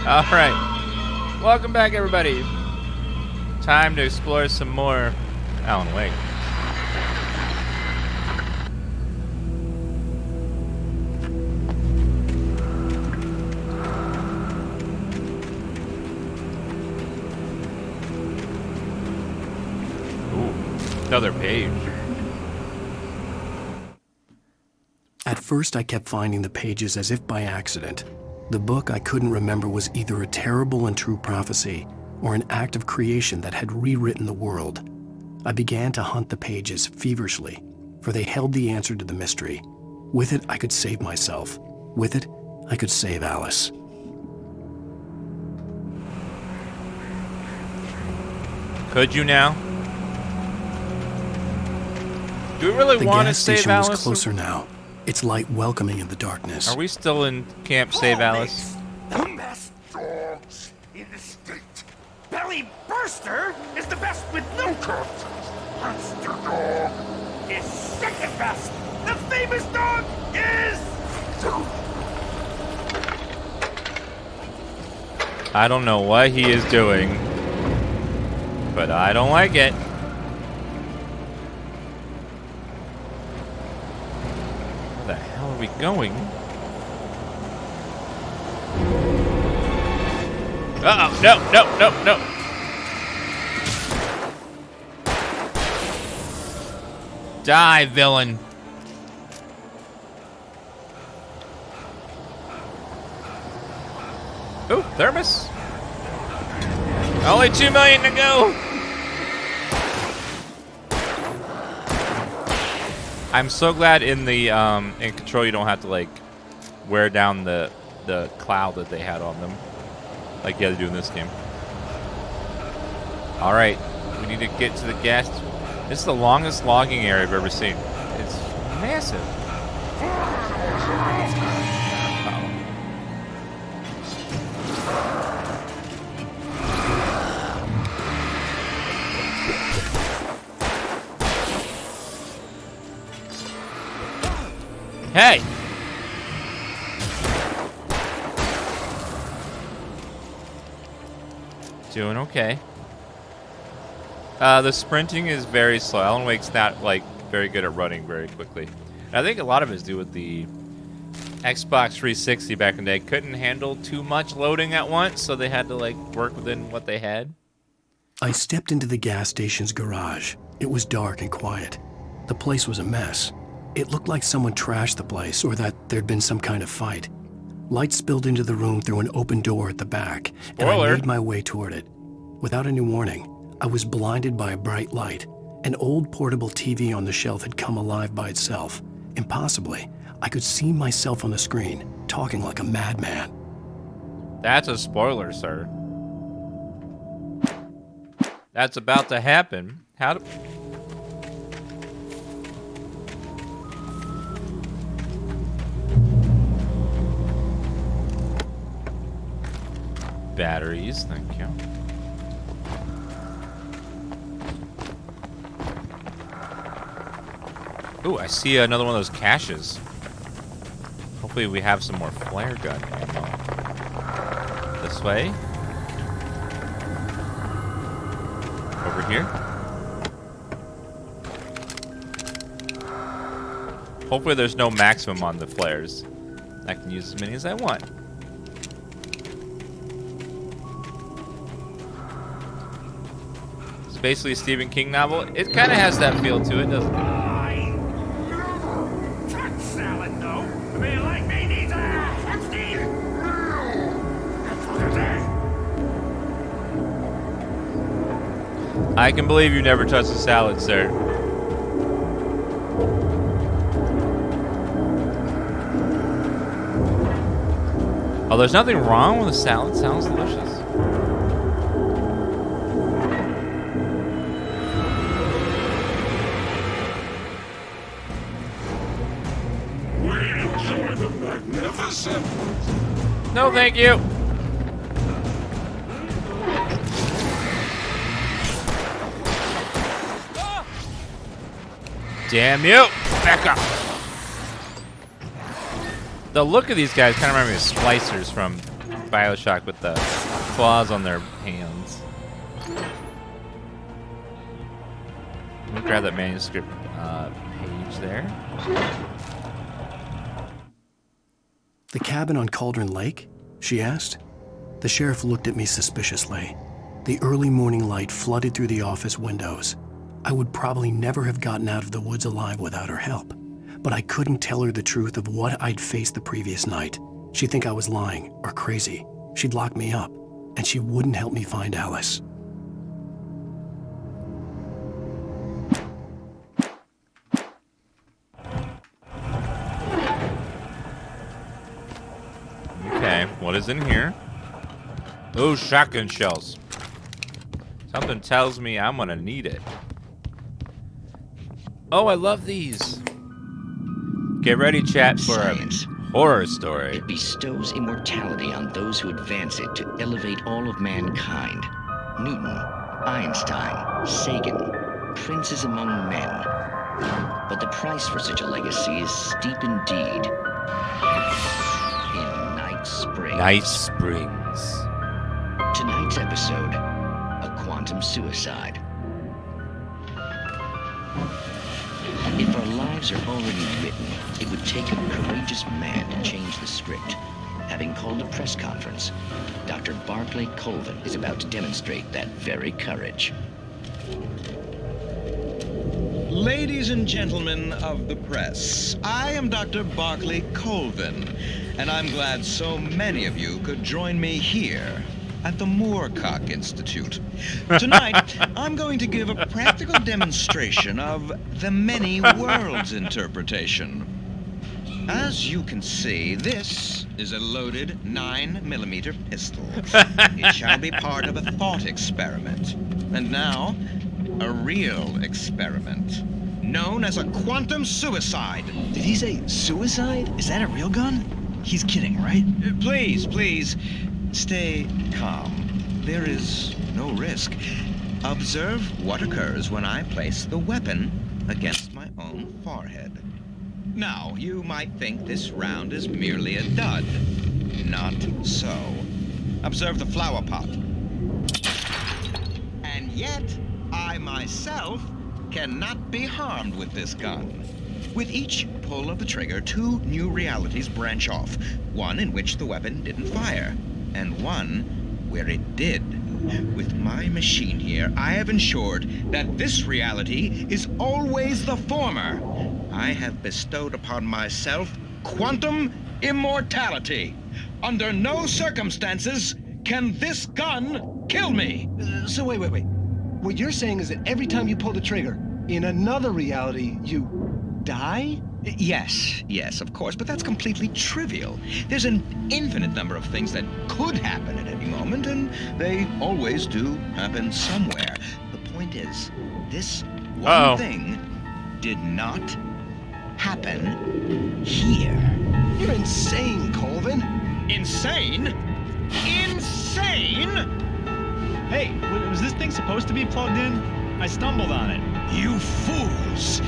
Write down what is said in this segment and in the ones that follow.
All right. Welcome back, everybody. Time to explore some more Alan Wake. Ooh, another page. At first, I kept finding the pages as if by accident. The book I couldn't remember was either a terrible and true prophecy or an act of creation that had rewritten the world. I began to hunt the pages feverishly, for they held the answer to the mystery. With it, I could save myself. With it, I could save Alice. Could you now? Do we really want to save Alice? The gas station was closer now. Its light welcoming in the darkness. Are we still in Camp Save Alice? The best dogs in the state. Belly Burster is the best with no contest. Monster Dog is second best. The famous dog is... I don't know what he is doing, but I don't like it. Where the hell are we going? Uh-oh, no. Die, villain. Ooh, thermos. Only 2 million to go. I'm so glad in the in Control you don't have to like wear down the cloud that they had on them, like you had to do in this game. All right, we need to get to the gas. This is the longest logging area I've ever seen. It's massive. Hey! Doing okay. The sprinting is very slow. Alan Wake's not like very good at running very quickly. And I think a lot of it is due with the Xbox 360 back in the day. Couldn't handle too much loading at once, so they had to like work within what they had. I stepped into the gas station's garage. It was dark and quiet. The place was a mess. It looked like someone trashed the place or that there'd been some kind of fight. Light spilled into the room through an open door at the back, and I made my way toward it. Without any warning, I was blinded by a bright light. An old portable TV on the shelf had come alive by itself. Impossibly, I could see myself on the screen, talking like a madman. That's a spoiler, sir. That's about to happen. How do... Batteries, thank you. Ooh, I see another one of those caches. Hopefully we have some more flare gun ammo. This way. Over here. Hopefully there's no maximum on the flares. I can use as many as I want. It's basically a Stephen King novel. It kind of has that feel to it, doesn't it? Cut salad, though. A man like me needs a hefty... I can believe you never touched a salad, sir. Oh, there's nothing wrong with a salad. Sounds delicious. No, thank you. Damn you! Back up. The look of these guys kind of remind me of splicers from Bioshock with the claws on their hands. Let me grab that manuscript page there. The cabin on Cauldron Lake? She asked. The sheriff looked at me suspiciously. The early morning light flooded through the office windows. I would probably never have gotten out of the woods alive without her help. But I couldn't tell her the truth of what I'd faced the previous night. She'd think I was lying or crazy. She'd lock me up, and she wouldn't help me find Alice. Okay, what is in here? Oh, shotgun shells. Something tells me I'm gonna need it. Oh, I love these. Get ready, chat, for Science. a horror story. It bestows immortality on those who advance it to elevate all of mankind. Newton, Einstein, Sagan, princes among men. But the price for such a legacy is steep indeed. In Night Springs. Night Springs. Tonight's episode, a quantum suicide. If our lives are already written, it would take a courageous man to change the script. Having called a press conference, Dr. Barclay Colvin is about to demonstrate that very courage. Ladies and gentlemen of the press, I am Dr. Barclay Colvin, and I'm glad so many of you could join me here at the Moorcock Institute. Tonight, I'm going to give a practical demonstration of the many worlds interpretation. As you can see, this is a loaded 9mm pistol. It shall be part of a thought experiment. And now, a real experiment, known as a quantum suicide. Did he say suicide? Is that a real gun? He's kidding, right? Please, stay calm. There is no risk. Observe what occurs when I place the weapon against my own forehead. Now, you might think this round is merely a dud. Not so. Observe the flower pot. And yet, I myself cannot be harmed with this gun. With each pull of the trigger, two new realities branch off. One in which the weapon didn't fire, and one where it did. With my machine here, I have ensured that this reality is always the former. I have bestowed upon myself quantum immortality. Under no circumstances can this gun kill me. So wait. What you're saying is that every time you pull the trigger, in another reality, you die? Yes, of course, but that's completely trivial. There's an infinite number of things that could happen at any moment, and they always do happen somewhere. The point is, this one thing did not happen here. You're insane, Colvin. Insane? Insane? Hey, was this thing supposed to be plugged in? I stumbled on it. You fools!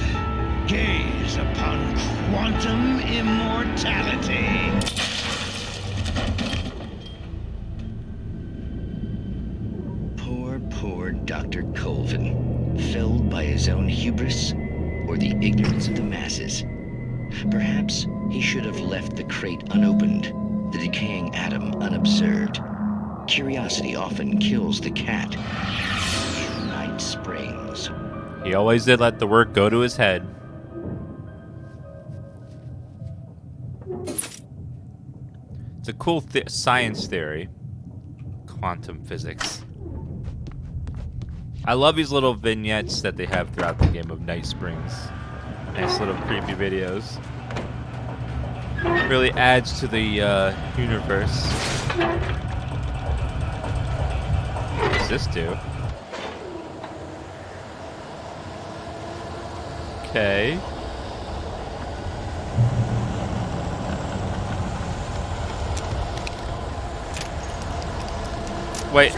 Gaze upon quantum immortality. Poor Dr. Colvin, felled by his own hubris or the ignorance of the masses. Perhaps he should have left the crate unopened, the decaying atom unobserved. Curiosity often kills the cat. In Night Springs. He always did let the work go to his head. It's a cool science theory. Quantum physics. I love these little vignettes that they have throughout the game of Night Springs. Nice little creepy videos. Really adds to the universe. What does this do? Okay. Wait,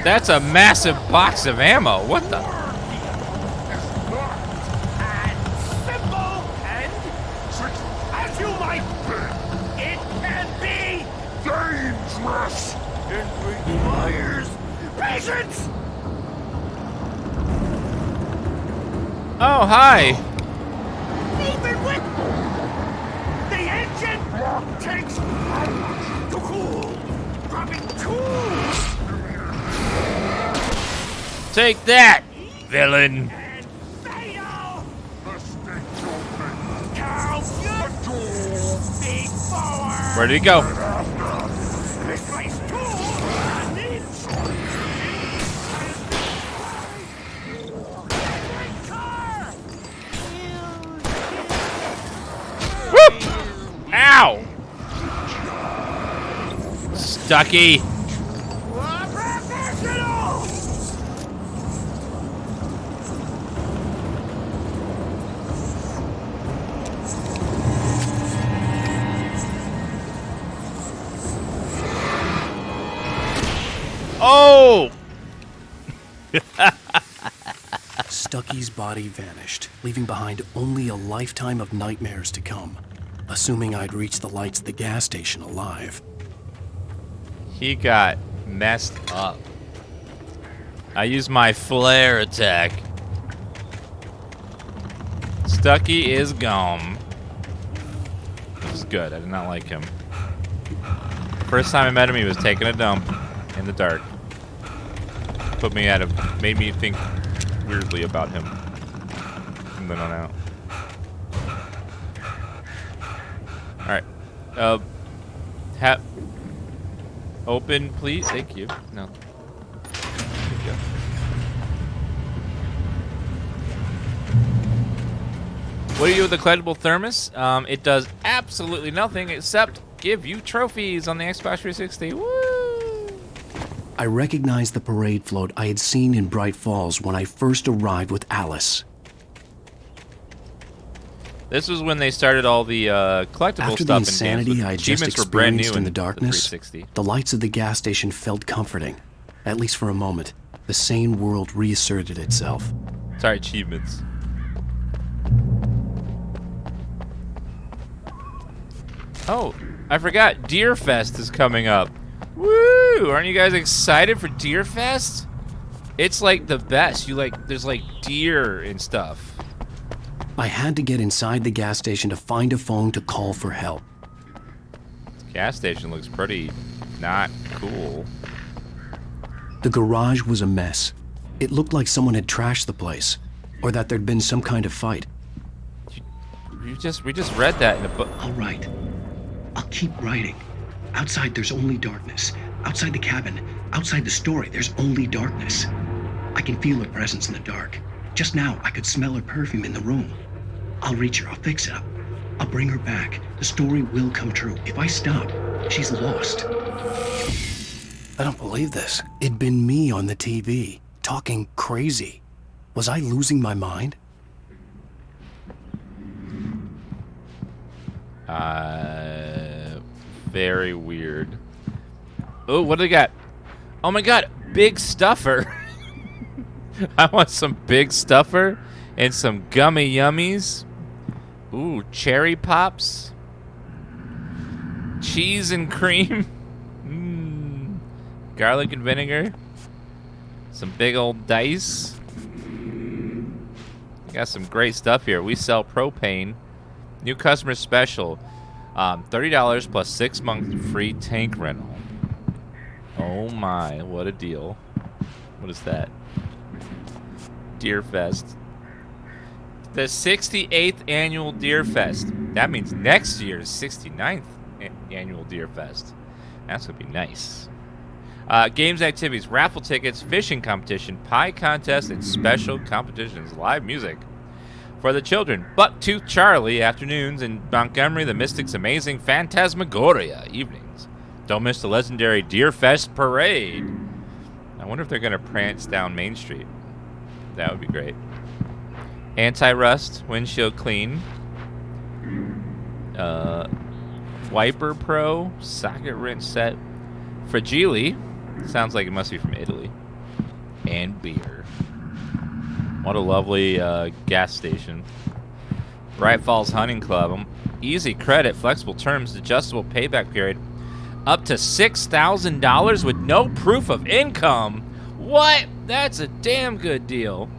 that's a massive box of ammo. What the? Simple and tricky as you might be, it can be dangerous. and requires patience! Oh, hi. Even with the engine takes hours to cool, dropping tools Take that, villain. and fatal. Carl, you big forward. Where did he go? Misplaced tools and car. Whoop! Ow! Stucky. Professional. Oh! Stucky's body vanished, leaving behind only a lifetime of nightmares to come, assuming I'd reached the lights at the gas station alive. He got messed up. I used my flare attack. Stucky is gone. This is good. I did not like him. First time I met him, he was taking a dump in the dark. Made me think weirdly about him. From then on out. Alright. Open, please. Thank you. No. Thank you. What do you do with the collectible thermos? It does absolutely nothing except give you trophies on the Xbox 360. Woo! I recognized the parade float I had seen in Bright Falls when I first arrived with Alice. This was when they started all the collectible After stuff the in insanity games. I had just Achievements were brand new experienced in the darkness, 360. the lights of the gas station felt comforting. At least for a moment, the sane world reasserted itself. Sorry, achievements. Oh, I forgot. Deer Fest is coming up. Woo! Aren't you guys excited for Deer Fest? It's like the best. There's like deer and stuff. I had to get inside the gas station to find a phone to call for help. This gas station looks pretty not cool. The garage was a mess. It looked like someone had trashed the place, or that there'd been some kind of fight. We just read that in a book. I'll write. I'll keep writing. Outside, there's only darkness. Outside the cabin, outside the story, there's only darkness. I can feel her presence in the dark. Just now, I could smell her perfume in the room. I'll reach her. I'll fix it up. I'll bring her back. The story will come true. If I stop, she's lost. I don't believe this. It'd been me on the TV, talking crazy. Was I losing my mind? Very weird. Oh, what do they got? Oh my god, big stuffer. I want some big stuffer and some gummy yummies. Ooh, cherry pops. Cheese and cream. Garlic and vinegar. Some big old dice. We got some great stuff here. We sell propane. New customer special. $30 plus 6 months free tank rental. Oh my, what a deal. What is that? Deer Fest. The 68th annual Deer Fest. That means next year's 69th annual Deer Fest. That's going to be nice. Games, activities, raffle tickets, fishing competition, pie contest, and special competitions. Live music for the children. Bucktooth Charlie afternoons, and Montgomery the Mystic's amazing Phantasmagoria evenings. Don't miss the legendary Deer Fest parade. I wonder if they're going to prance down Main Street. That would be great. Anti-rust, windshield clean. Wiper Pro, socket wrench set. Fragile, sounds like it must be from Italy. And beer. What a lovely gas station. Bright Falls Hunting Club. Easy credit, flexible terms, adjustable payback period. Up to $6,000 with no proof of income. What? That's a damn good deal.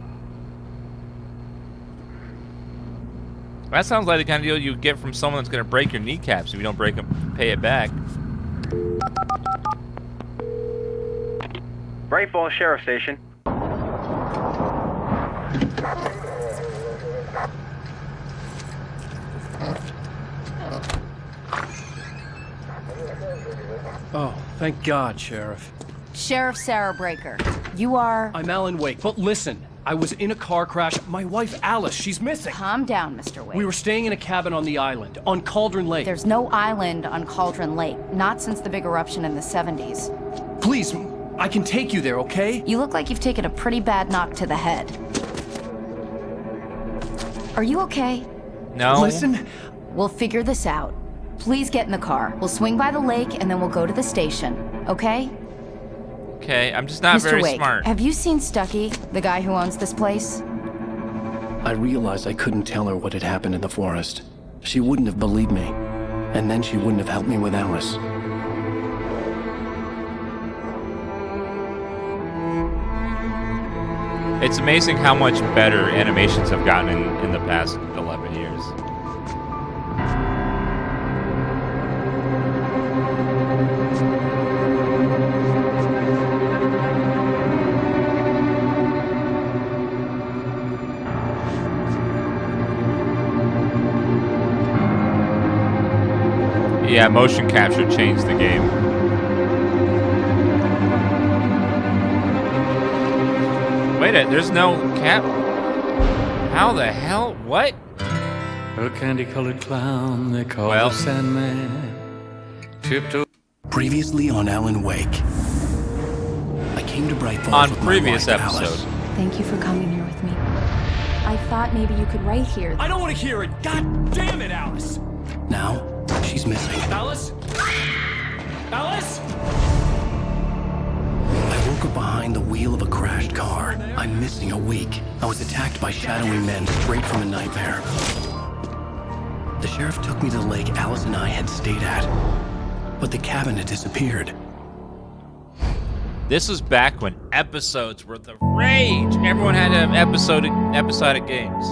That sounds like the kind of deal you get from someone that's going to break your kneecaps if you don't break them, pay it back. Bright Falls Sheriff Station. Oh, thank God, Sheriff. Sheriff Sarah Breaker. You are... I'm Alan Wake, but listen. I was in a car crash. My wife, Alice, she's missing. Calm down, Mr. Wake. We were staying in a cabin on the island, on Cauldron Lake. There's no island on Cauldron Lake. Not since the big eruption in the 70s. Please, I can take you there, okay? You look like you've taken a pretty bad knock to the head. Are you okay? No. Listen. We'll figure this out. Please get in the car. We'll swing by the lake and then we'll go to the station, okay? Okay, I'm just not Mr. very Wake, smart. have you seen Stucky, the guy who owns this place? I realized I couldn't tell her what had happened in the forest. She wouldn't have believed me. And then she wouldn't have helped me with Alice. It's amazing how much better animations have gotten in the past 11 years. Yeah, motion capture changed the game. Wait a, there's no cap. How the hell? What? A candy-colored clown they call Well. the Sandman. Tiptoe. Previously on Alan Wake. I came to Bright Falls On with previous my wife, episode. Alice. Thank you for coming here with me. I thought maybe you could write here. I don't want to hear it. God damn it, Alice. Now, she's missing. Alice? Alice? I woke up behind the wheel of a crashed car. I'm missing a week. I was attacked by shadowy men straight from a nightmare. The sheriff took me to the lake Alice and I had stayed at. But the cabin had disappeared. This was back when episodes were the rage. Everyone had to have episodic games.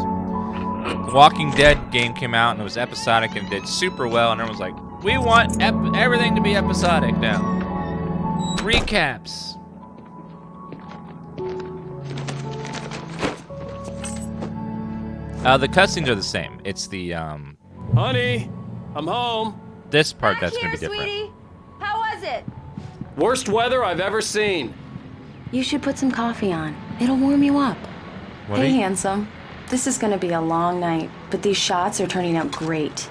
The Walking Dead game came out and it was episodic and did super well, and everyone was like, we want everything to be episodic now. Recaps. The cutscenes are the same. It's the Honey, I'm home. this part that's gonna be different. Sweetie. How was it? Worst weather I've ever seen. You should put some coffee on. It'll warm you up. What Hey, do you- handsome. This is gonna be a long night, but these shots are turning out great.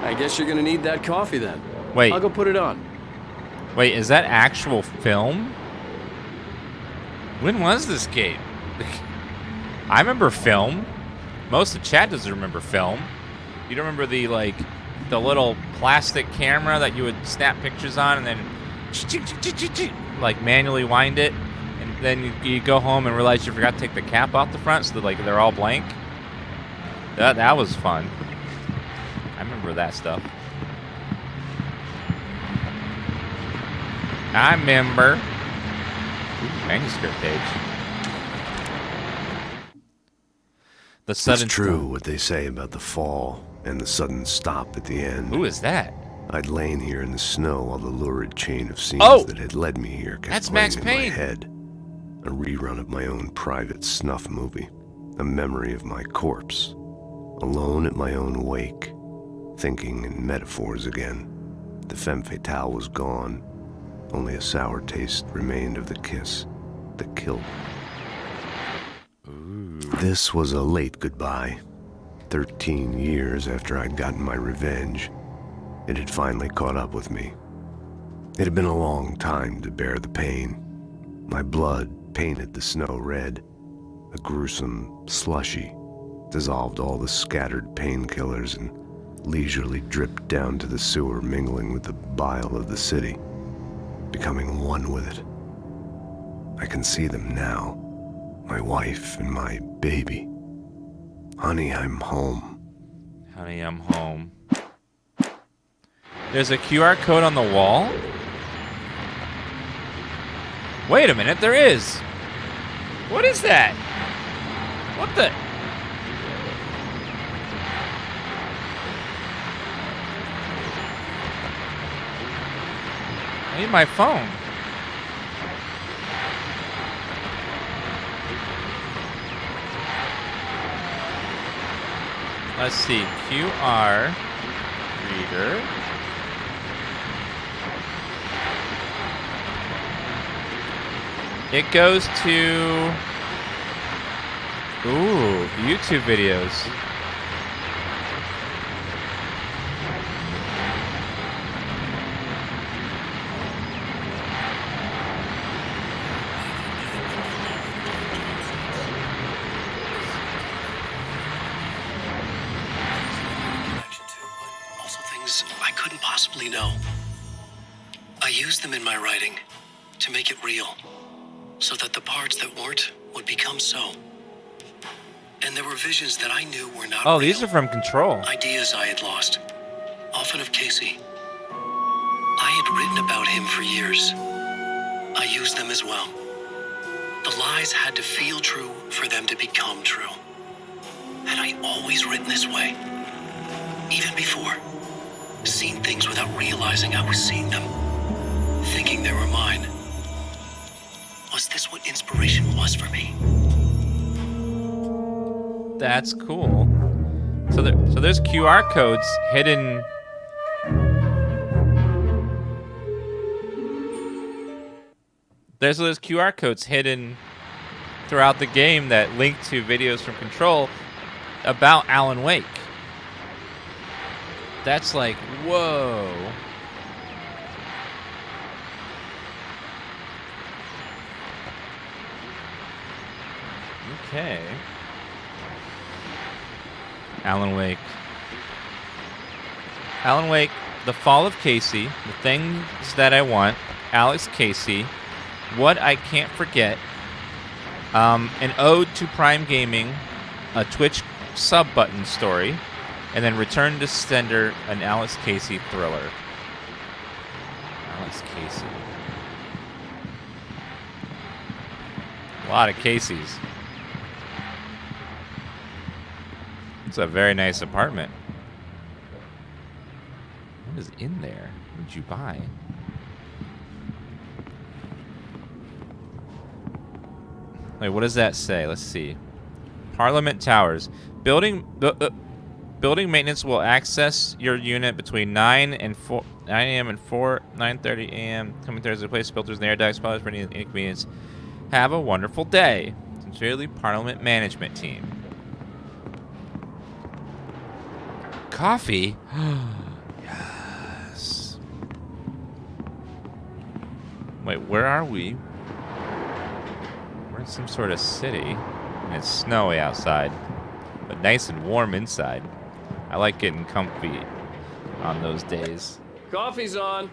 I guess you're gonna need that coffee then. Wait. I'll go put it on. Wait, is that actual film? When was this game? I remember film. Most of the chat doesn't remember film. You don't remember the little plastic camera that you would snap pictures on and then like manually wind it, and then you go home and realize you forgot to take the cap off the front, so that they're all blank. That was fun. I remember that stuff. I remember. Ooh, manuscript page. The sudden. It's true what they say about the fall and the sudden stop at the end. Who is that? I'd lain here in the snow while the lurid chain of scenes Oh! that had led me here kept That's playing Max in Payne. my head. A rerun of my own private snuff movie. A memory of my corpse. Alone at my own wake. Thinking in metaphors again. The femme fatale was gone. Only a sour taste remained of the kiss that killed. This was a late goodbye. 13 years after I'd gotten my revenge, it had finally caught up with me. It had been a long time to bear the pain. My blood painted the snow red. A gruesome slushy dissolved all the scattered painkillers and leisurely dripped down to the sewer, mingling with the bile of the city, becoming one with it. I can see them now. My wife and my baby. Honey, I'm home. Honey, I'm home. There's a QR code on the wall. Wait a minute, there is. What is that? What the? I need my phone. Let's see, QR reader. It goes to, ooh, YouTube videos. Also things I couldn't possibly know. I used them in my writing to make it real, so that the parts that weren't would become so. And there were visions that I knew were not Oh, real. these are from Control. Ideas I had lost, often of Casey. I had written about him for years. I used them as well. The lies had to feel true for them to become true. Had I always written this way? Even before? Seen things without realizing I was seeing them? Thinking they were mine? Was this what inspiration was for me? That's cool. So there's QR codes hidden. There's those QR codes hidden throughout the game that link to videos from Control about Alan Wake. That's like, whoa. Okay. Alan Wake. Alan Wake, The Fall of Casey, The Things That I Want, Alex Casey, What I Can't Forget, an ode to Prime Gaming, a Twitch sub button story, and then Return to Sender, an Alex Casey thriller. Alex Casey. A lot of Caseys. It's a very nice apartment. What is in there? What did you buy? Wait, what does that say? Let's see. Parliament Towers. Building maintenance will access your unit between 9 a.m. and 9:30 a.m. Coming Thursday, place filters and air ducts. Apologies for any inconvenience. Have a wonderful day. Sincerely, Parliament Management Team. Coffee? Yes. Wait, where are we? We're in some sort of city. And it's snowy outside, but nice and warm inside. I like getting comfy on those days. Coffee's on.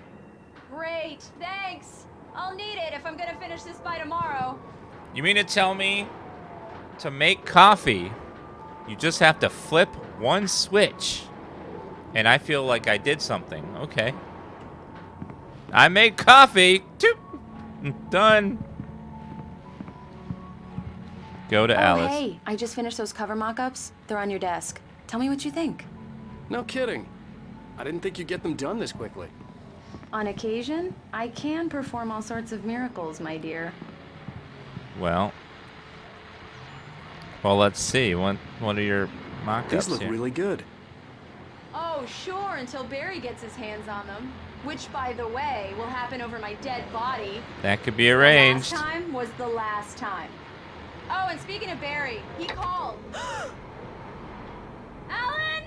Great, thanks. I'll need it if I'm gonna finish this by tomorrow. You mean to tell me to make coffee, you just have to flip one switch? And I feel like I did something. Okay. I made coffee. Done. Go to Alice. Hey, I just finished those cover mock-ups. They're on your desk. Tell me what you think. No kidding. I didn't think you'd get them done this quickly. On occasion, I can perform all sorts of miracles, my dear. Well, let's see. What are your mock-ups These look here? really good. Oh, sure, until Barry gets his hands on them. Which, by the way, will happen over my dead body. That could be arranged. The last time was the last time. Oh, and speaking of Barry, he called. Alan!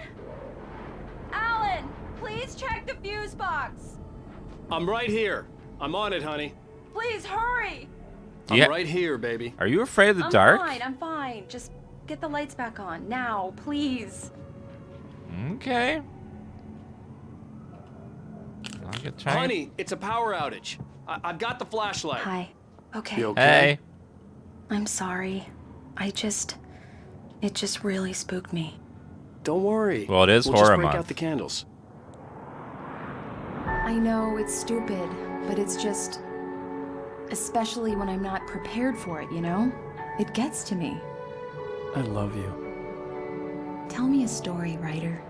Alan, please check the fuse box. I'm right here. I'm on it, honey. Please hurry. I'm right here, baby. Are you afraid of the dark? I'm fine. Just get the lights back on. Now, please. Okay. I'll get trying. Honey, it's a power outage. I've got the flashlight. Hi. Okay. You okay? Hey. I'm sorry. It just really spooked me. Don't worry. Well, it is we'll horror just break month. out the candles. I know it's stupid, but it's just... Especially when I'm not prepared for it, you know? It gets to me. I love you. Tell me a story, writer.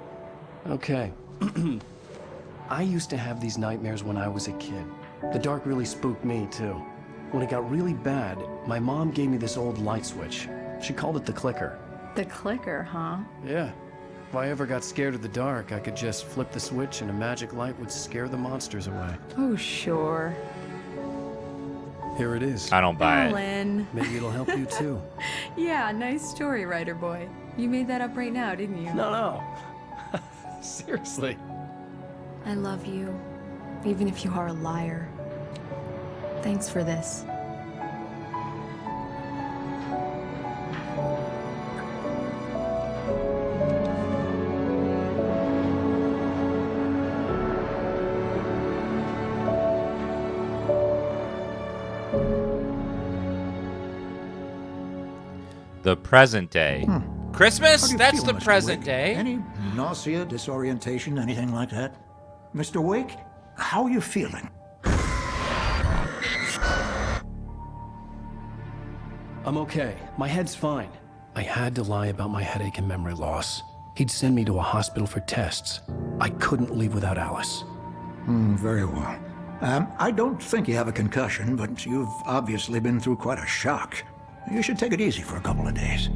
Okay. I used to have these nightmares when I was a kid. The dark really spooked me, too. When it got really bad, my mom gave me this old light switch. She called it the clicker. The clicker, huh? Yeah. If I ever got scared of the dark, I could just flip the switch and a magic light would scare the monsters away. Oh, sure. Here it is. I don't buy it. Alan. Maybe it'll help you, too. Yeah, nice story, writer boy. You made that up right now, didn't you? No. Seriously. I love you, even if you are a liar. Thanks for this. The present day. Christmas? How do you That's feel, the Mr. present Wake? day. Any nausea, disorientation, anything like that? Mr. Wake, how are you feeling? I'm okay. My head's fine. I had to lie about my headache and memory loss. He'd send me to a hospital for tests. I couldn't leave without Alice. Very well. I don't think you have a concussion, but you've obviously been through quite a shock. You should take it easy for a couple of days.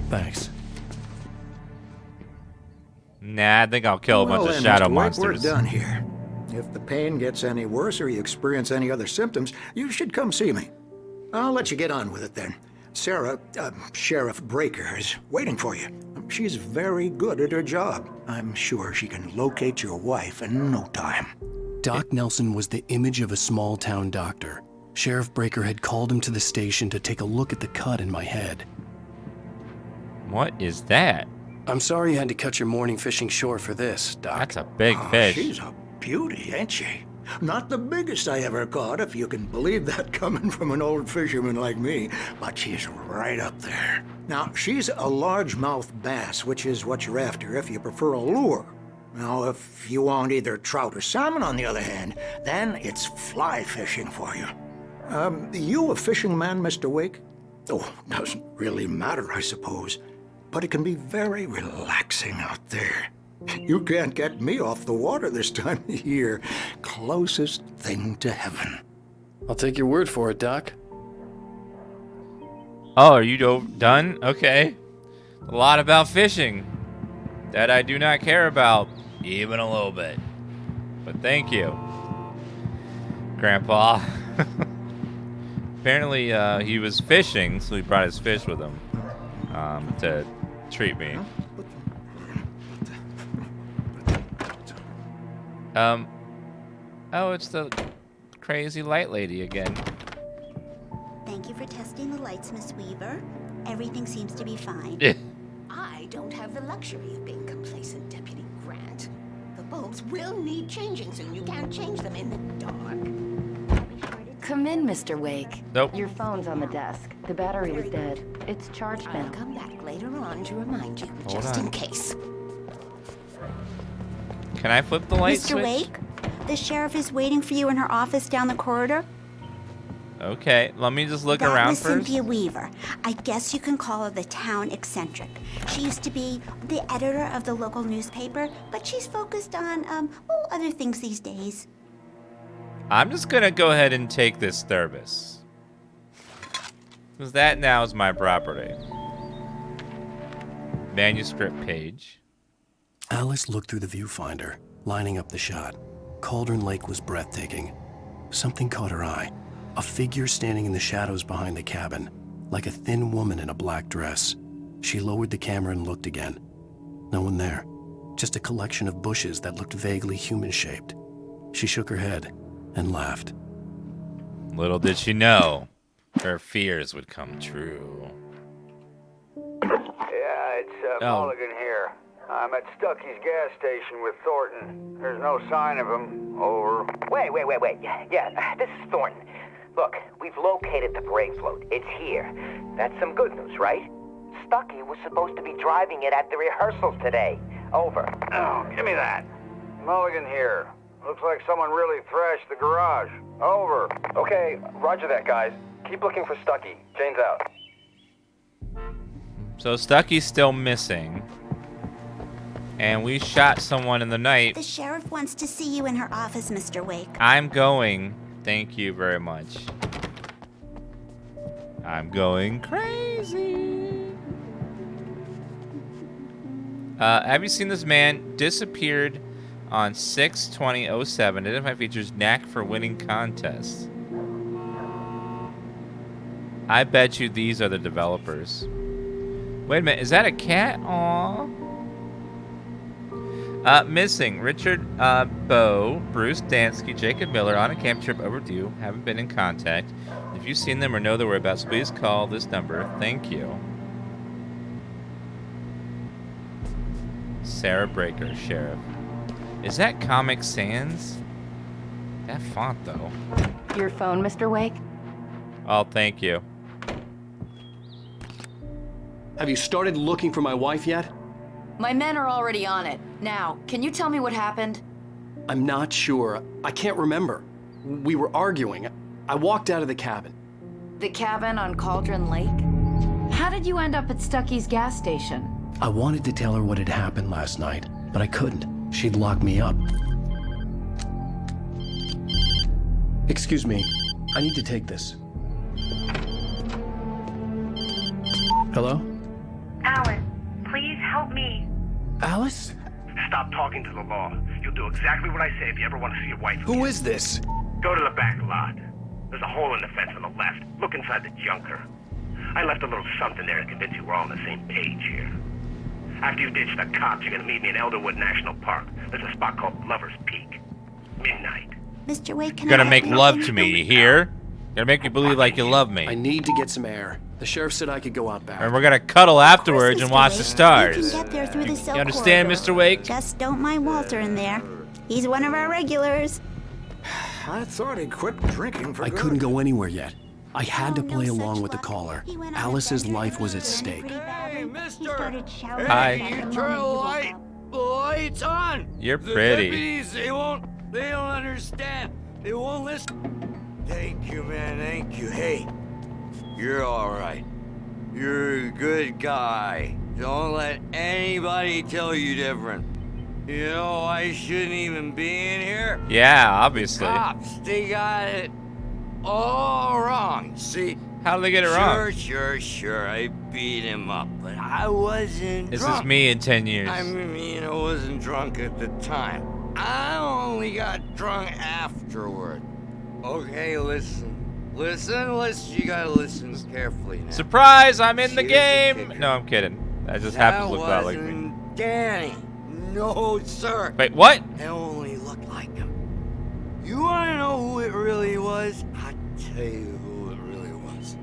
Thanks. Nah, I think I'll kill a bunch of then, shadow Mr. Wake, monsters. we're done here. If the pain gets any worse or you experience any other symptoms, you should come see me. I'll let you get on with it then. Sarah, Sheriff Breaker, is waiting for you. She's very good at her job. I'm sure she can locate your wife in no time. Doc Nelson was the image of a small-town doctor. Sheriff Breaker had called him to the station to take a look at the cut in my head. What is that? I'm sorry you had to cut your morning fishing short for this, Doc. That's a big fish. She's a beauty, ain't she? Not the biggest I ever caught, if you can believe that coming from an old fisherman like me, but she's right up there. Now, she's a largemouth bass, which is what you're after if you prefer a lure. Now, if you want either trout or salmon, on the other hand, then it's fly fishing for you. You a fishing man, Mr. Wake? Oh, doesn't really matter, I suppose. But it can be very relaxing out there. You can't get me off the water this time of year. Closest thing to heaven. I'll take your word for it, Doc. Oh, are you done? Okay. A lot about fishing that I do not care about, even a little bit. But thank you, Grandpa. Apparently, he was fishing, so he brought his fish with him to treat me. Oh, it's the crazy light lady again. Thank you for testing the lights, Miss Weaver. Everything seems to be fine. I don't have the luxury of being complacent, Deputy Grant. The bulbs will need changing, so you can't change them in the dark. Come in, Mr. Wake. Nope. Your phone's on the desk. The battery was dead. It's charged now. I'll come back later on to remind you, Hold just on. in case. Can I flip the light Mr. switch? Wake, the sheriff is waiting for you in her office down the corridor. Okay, let me just look That around was first. Cynthia Weaver. I guess you can call her the town eccentric. She used to be the editor of the local newspaper, but she's focused on, other things these days. I'm just gonna go ahead and take this Thurbus. Because that now is my property. Manuscript page. Alice looked through the viewfinder, lining up the shot. Cauldron Lake was breathtaking. Something caught her eye. A figure standing in the shadows behind the cabin, like a thin woman in a black dress. She lowered the camera and looked again. No one there. Just a collection of bushes that looked vaguely human-shaped. She shook her head and laughed. Little did she know, her fears would come true. Yeah, it's Mulligan here. I'm at Stucky's gas station with Thornton. There's no sign of him. Over. Wait. Yeah, this is Thornton. Look, we've located the brake float. It's here. That's some good news, right? Stucky was supposed to be driving it at the rehearsals today. Over. Oh, give me that. Mulligan here. Looks like someone really thrashed the garage. Over. Okay, roger that, guys. Keep looking for Stucky. Jane's out. So Stucky's still missing. And we shot someone in the night. The sheriff wants to see you in her office, Mr. Wake. I'm going. Thank you very much. I'm going crazy. Have you seen this man? Disappeared on 6/20/07. Identify features knack for winning contests. I bet you these are the developers. Wait a minute, is that a cat? Aww. Missing Richard Bowe, Bruce Dansky, Jacob Miller on a camp trip overdue. Haven't been in contact. If you've seen them or know their whereabouts, please call this number. Thank you. Sarah Breaker, Sheriff. Is that Comic Sans? That font, though. Your phone, Mr. Wake? Oh, thank you. Have you started looking for my wife yet? My men are already on it. Now, can you tell me what happened? I'm not sure. I can't remember. We were arguing. I walked out of the cabin. The cabin on Cauldron Lake? How did you end up at Stucky's gas station? I wanted to tell her what had happened last night, but I couldn't. She'd lock me up. Excuse me. I need to take this. Hello? Alan, please help me. Alice? Stop talking to the law. You'll do exactly what I say if you ever want to see your wife again. Who is this? Go to the back lot. There's a hole in the fence on the left. Look inside the junker. I left a little something there to convince you we're all on the same page here. After you ditch the cops, you're gonna meet me in Elderwood National Park. There's a spot called Lover's Peak. Midnight. Mr. Wake, can You're gonna I make love to me, you hear? You're gonna make me believe like you love me. I need to get some air. The sheriff said I could go out back. And we're gonna cuddle afterwards and watch the stars. You can get there through the silk You understand, corridor. Mr. Wake? Just don't mind Walter in there. He's one of our regulars. I thought he'd quit drinking for I good. couldn't go anywhere yet. I had to play along with the caller. Alice's life was at stake. Hey, mister! Hi. You turn the light's on. You're The pretty. deputies, they don't understand. They won't listen. Thank you, man, thank you. Hey, you're all right. You're a good guy. Don't let anybody tell you different. You know, I shouldn't even be in here. Yeah, obviously. Cops, they got it all wrong. See? How did they get it wrong? Sure. I beat him up, but I wasn't This drunk. is me in 10 years. I mean, I wasn't drunk at the time. I only got drunk afterward. Okay, listen. You gotta listen carefully now. Surprise! I'm in the Here's game. kicker. No, I'm kidding. That just happens to look a lot like me. wasn't Danny. No, sir. Wait, what? It only looked like him. You wanna know who it really was? I'll tell you who it really was.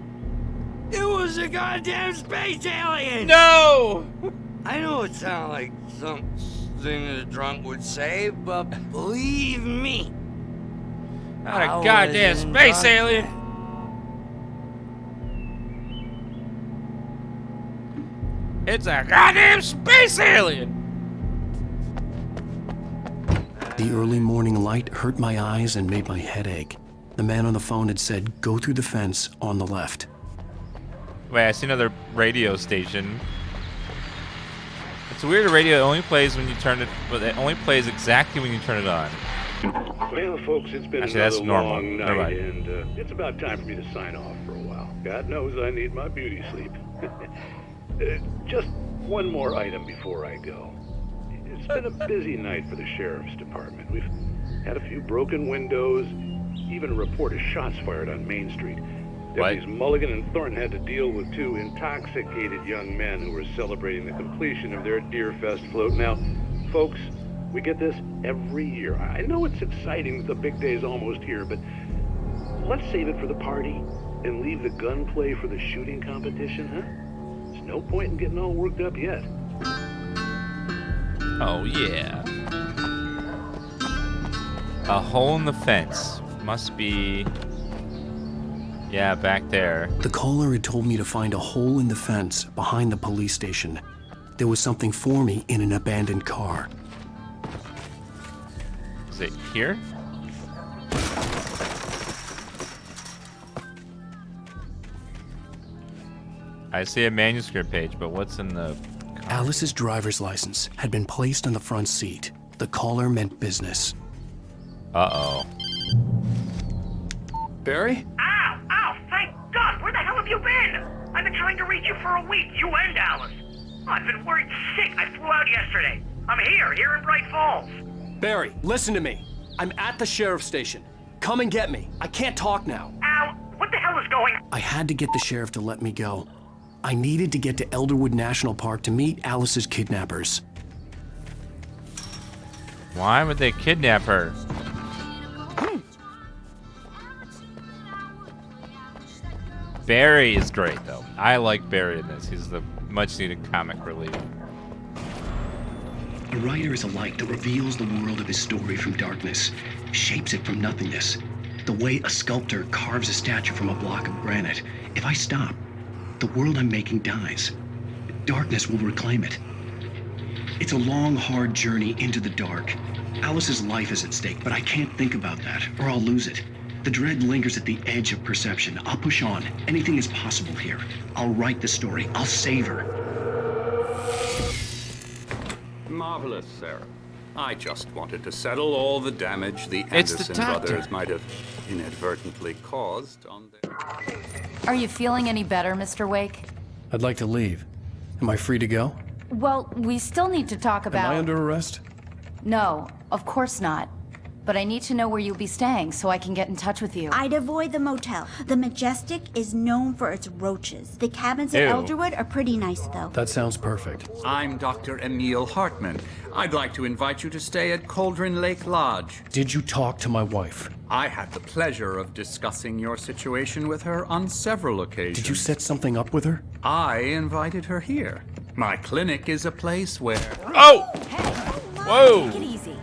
It was a goddamn space alien! No! I know it sounds like something a drunk would say, but believe me. Not a goddamn space alien. It's a goddamn space alien. The early morning light hurt my eyes and made my head ache. The man on the phone had said, go through the fence on the left. Wait, I see another radio station. It's weird, a radio only plays when you turn it, but it only plays exactly when you turn it on. Well, folks, it's been Actually, that's another normal. long Never night, mind. and it's about time for me to sign off for a while. God knows I need my beauty sleep. Just one more item before I go. It's been a busy night for the sheriff's department. We've had a few broken windows, even a report of shots fired on Main Street. Deputies Mulligan and Thornton had to deal with two intoxicated young men who were celebrating the completion of their Deerfest float. Now, folks, we get this every year. I know it's exciting that the big day's almost here, but let's save it for the party and leave the gunplay for the shooting competition, huh? There's no point in getting all worked up yet. Oh, yeah. A hole in the fence. Must be... Yeah, back there. The caller had told me to find a hole in the fence behind the police station. There was something for me in an abandoned car. Is it here? I see a manuscript page, but what's in the... Alice's driver's license had been placed on the front seat. The caller meant business. Uh-oh. Barry? Ow! Ow! Thank God! Where the hell have you been? I've been trying to reach you for a week, you and Alice. I've been worried sick. I flew out yesterday. I'm here in Bright Falls. Barry, listen to me. I'm at the sheriff's station. Come and get me. I can't talk now. Al, what the hell is going on? I had to get the sheriff to let me go. I needed to get to Elderwood National Park to meet Alice's kidnappers. Why would they kidnap her? Barry is great, though. I like Barry in this. He's the much-needed comic relief. A writer is a light that reveals the world of his story from darkness, shapes it from nothingness. The way a sculptor carves a statue from a block of granite. If I stop, the world I'm making dies. Darkness will reclaim it. It's a long, hard journey into the dark. Alice's life is at stake, but I can't think about that, or I'll lose it. The dread lingers at the edge of perception. I'll push on. Anything is possible here. I'll write the story. I'll save her. Marvelous, Sarah. I just wanted to settle all the damage the Anderson brothers might have inadvertently caused on their... Are you feeling any better, Mr. Wake? I'd like to leave. Am I free to go? Well, we still need to talk about... Am I under arrest? No, of course not. But I need to know where you'll be staying so I can get in touch with you. I'd avoid the motel. The Majestic is known for its roaches. The cabins at Elderwood are pretty nice, though. That sounds perfect. I'm Dr. Emil Hartman. I'd like to invite you to stay at Cauldron Lake Lodge. Did you talk to my wife? I had the pleasure of discussing your situation with her on several occasions. Did you set something up with her? I invited her here. My clinic is a place where... Oh! Hey! Whoa! Take it easy.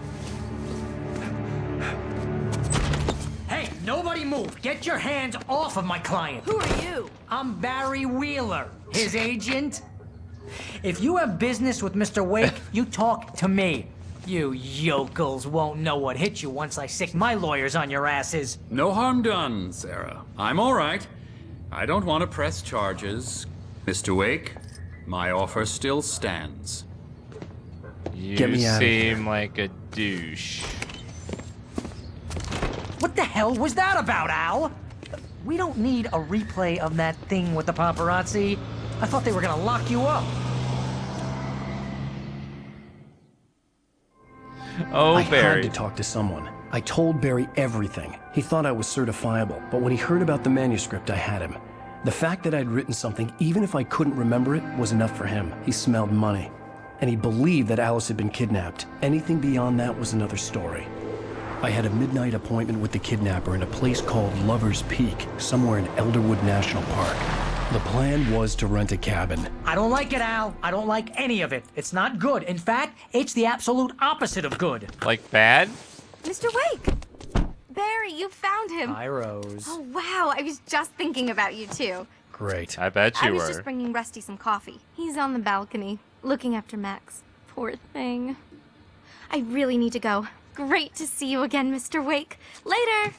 Hey, nobody move. Get your hands off of my client. Who are you? I'm Barry Wheeler, his agent. If you have business with Mr. Wake, you talk to me. You yokels won't know what hit you once I sick my lawyers on your asses. No harm done, Sarah. I'm all right. I don't want to press charges. Mr. Wake, my offer still stands. You Get me out of here. seem like a douche. What the hell was that about, Al? We don't need a replay of that thing with the paparazzi. I thought they were gonna lock you up. Oh, I Barry. had to talk to someone. I told Barry everything. He thought I was certifiable, but when he heard about the manuscript, I had him. The fact that I'd written something, even if I couldn't remember it, was enough for him. He smelled money. And he believed that Alice had been kidnapped. Anything beyond that was another story. I had a midnight appointment with the kidnapper in a place called Lover's Peak, somewhere in Elderwood National Park. The plan was to rent a cabin. I don't like it, Al. I don't like any of it. It's not good. In fact, it's the absolute opposite of good. Like bad? Mr. Wake! Barry, you found him. Hi, Rose. Oh, wow. I was just thinking about you, too. Great. I bet you I was were. just bringing Rusty some coffee. He's on the balcony, looking after Max. Poor thing. I really need to go. Great to see you again, Mr. Wake. Later!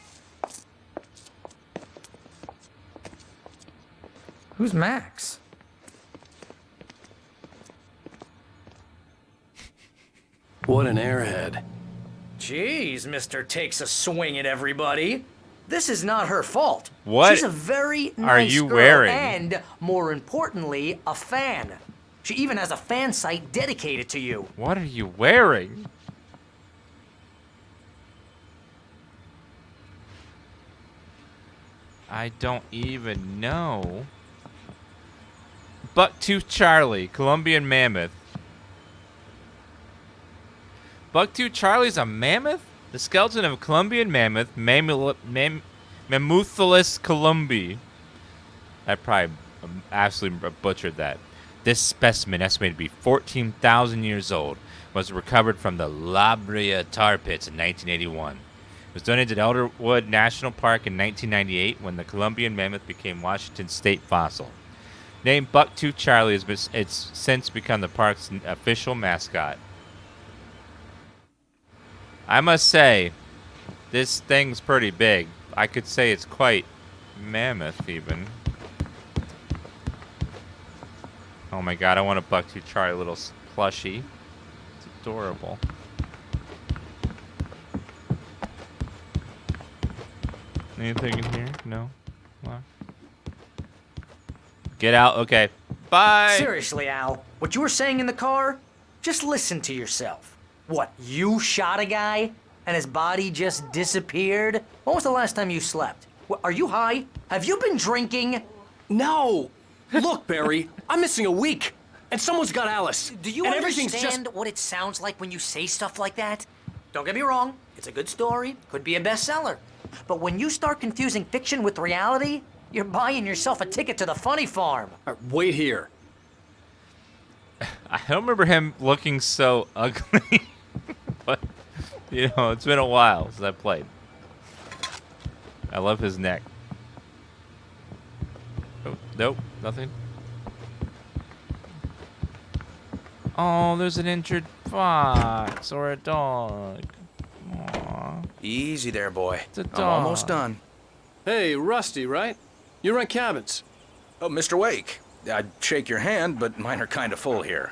Who's Max? What an airhead. Jeez, Mr. Takes a swing at everybody. This is not her fault. What She's a very nice are you girl wearing? and, more importantly, a fan. She even has a fan site dedicated to you. What are you wearing? I don't even know. Bucktooth Charlie, Colombian mammoth. Bucktooth Charlie's a mammoth? The skeleton of a Colombian mammoth, Mammuthilus columbi. I probably absolutely butchered that. This specimen, estimated to be 14,000 years old, was recovered from the La Brea tar pits in 1981. It was donated to Elderwood National Park in 1998 when the Colombian mammoth became Washington state fossil. Named Bucktooth Charlie, it's since become the park's official mascot. I must say, this thing's pretty big. I could say it's quite mammoth, even. Oh my god, I want a Bucktooth Charlie little plushie. It's adorable. Anything in here? No? What? Get out. Okay. Bye. Seriously, Al, what you were saying in the car? Just listen to yourself. What, you shot a guy and his body just disappeared? When was the last time you slept? What, are you high? Have you been drinking? No. Look, Barry, I'm missing a week, and someone's got Alice. Do you and understand what it sounds like when you say stuff like that? Don't get me wrong, it's a good story, could be a bestseller. But when you start confusing fiction with reality, you're buying yourself a ticket to the funny farm. Wait here. I don't remember him looking so ugly. But, you know, it's been a while since I played. I love his neck. Oh, nope, nothing. Oh, there's an injured fox or a dog. Aww. Easy there, boy. It's a dog. I'm almost done. Hey, Rusty, right? You rent cabins. Oh, Mr. Wake. I'd shake your hand, but mine are kind of full here.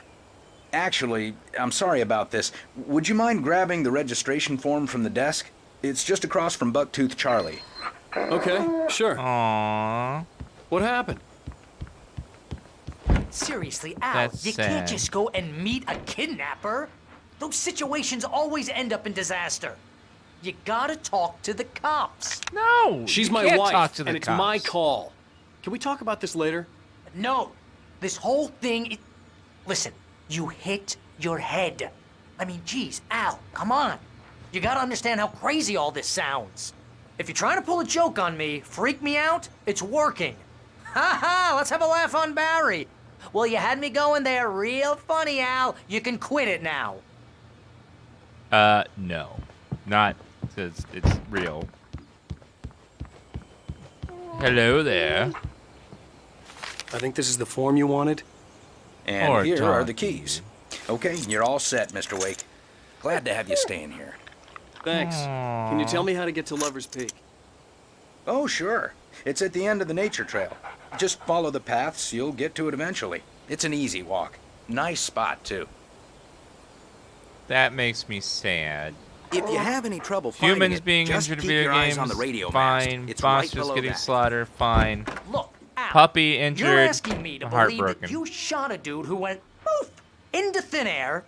Actually, I'm sorry about this. Would you mind grabbing the registration form from the desk? It's just across from Bucktooth Charlie. Okay, sure. Aww. What happened? Seriously, Al, That's you sad. can't just go and meet a kidnapper. Those situations always end up in disaster. You gotta talk to the cops. No! She's you my can't wife, talk to the and it's cops. my call. Can we talk about this later? No, this whole thing, listen, you hit your head. I mean, geez, Al, come on. You gotta understand how crazy all this sounds. If you're trying to pull a joke on me, freak me out, it's working. Ha ha, let's have a laugh on Barry. Well, you had me going there real funny, Al. You can quit it now. No. Not because it's real. Hello there. I think this is the form you wanted. And Or here dog. are the keys. Okay, you're all set, Mr. Wake. Glad to have you staying here. Thanks. Can you tell me how to get to Lover's Peak? Oh, sure. It's at the end of the nature trail. Just follow the paths, you'll get to it eventually. It's an easy walk. Nice spot, too. That makes me sad. If you have any trouble finding Humans it, being just injured in keep video your eyes games, on the radio fine. mast. It's right Monsters below getting that. slaughtered, fine. Look, Al, Puppy injured, you're asking me to believe heartbroken. that you shot a dude who went poof into thin air,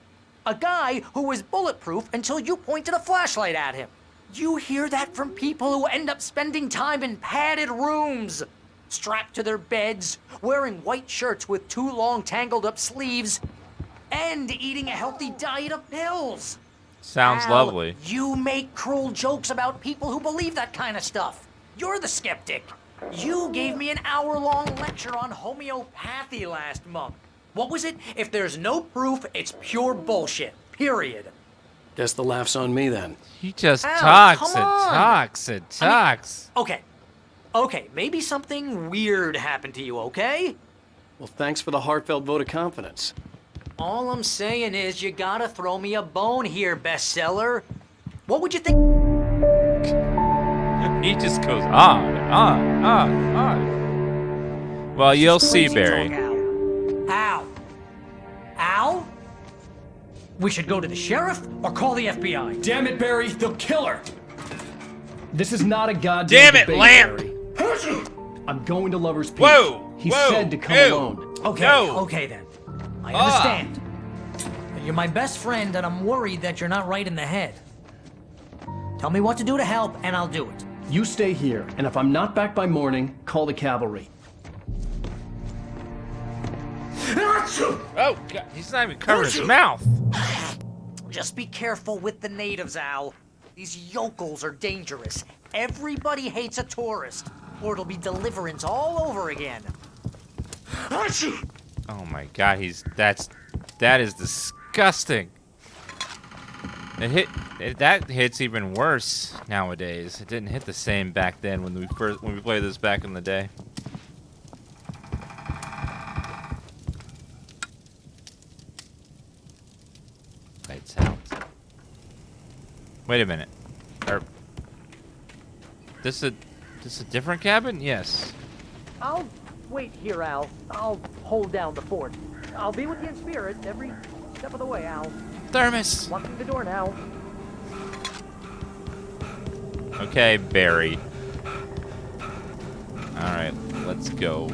a guy who was bulletproof until you pointed a flashlight at him. You hear that from people who end up spending time in padded rooms, strapped to their beds, wearing white shirts with too long tangled up sleeves, and eating a healthy diet of pills. Sounds Al, lovely. You make cruel jokes about people who believe that kind of stuff. You're the skeptic. You gave me an hour-long lecture on homeopathy last month. What was it? If there's no proof, it's pure bullshit. Period. Guess the laugh's on me then. He just Al, talks come and on. talks and talks. Okay, maybe something weird happened to you, okay? Well, thanks for the heartfelt vote of confidence. All I'm saying is you gotta throw me a bone here, bestseller. What would you think? He just goes on. Well, you'll see, Barry. Al? Al? We should go to the sheriff or call the FBI. Damn it, Barry, they'll kill her. This is not a goddamn Damn it, debate, Lamp! Barry. I'm going to Lover's Peak. Whoa! He whoa, said to come ew. alone. Okay, No. okay then. I understand. You're my best friend, and I'm worried that you're not right in the head. Tell me what to do to help, and I'll do it. You stay here, and if I'm not back by morning, call the cavalry. Oh, God, he's not even covering his mouth. Just be careful with the natives, Al. These yokels are dangerous. Everybody hates a tourist, or it'll be deliverance all over again. Oh my God, that is disgusting. That hits even worse nowadays. It didn't hit the same back then when we played this back in the day. Lights out. Wait a minute. This a different cabin? Yes. I'll wait here, Al. I'll hold down the fort. I'll be with you in spirit every step of the way, Al. Thermos! Walk through the door now. Okay, Barry. Alright, let's go.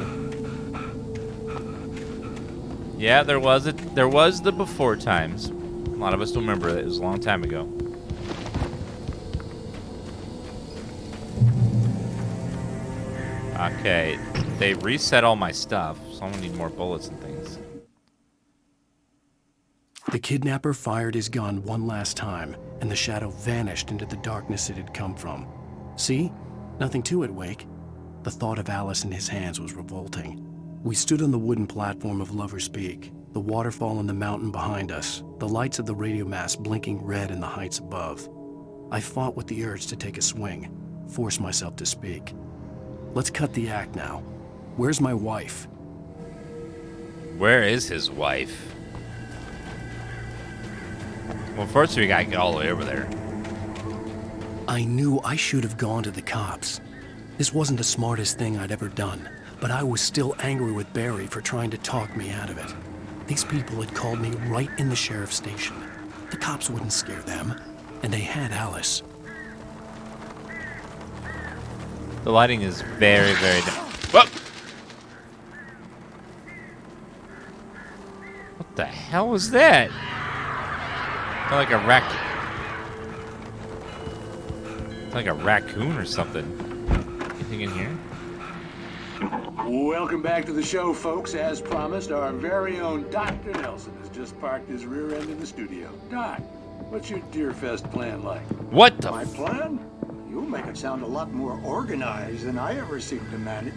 Yeah, there was the before times. A lot of us don't remember it. It was a long time ago. Okay, they reset all my stuff, so I'm gonna need more bullets and things. The kidnapper fired his gun one last time, and the shadow vanished into the darkness it had come from. See? Nothing to it, Wake. The thought of Alice in his hands was revolting. We stood on the wooden platform of Lover's Peak, the waterfall in the mountain behind us, the lights of the radio mast blinking red in the heights above. I fought with the urge to take a swing, forced myself to speak. Let's cut the act now. Where's my wife? Where is his wife? Well, first we gotta get all the way over there. I knew I should have gone to the cops. This wasn't the smartest thing I'd ever done, but I was still angry with Barry for trying to talk me out of it. These people had called me right in the sheriff's station. The cops wouldn't scare them, and they had Alice. The lighting is very, very Whoa! What the hell was that? Like a like a raccoon or something. Anything in here? Welcome back to the show, folks. As promised, our very own Dr. Nelson has just parked his rear end in the studio. Doc, what's your Deerfest plan like? What the My plan? You make it sound a lot more organized than I ever seem to manage.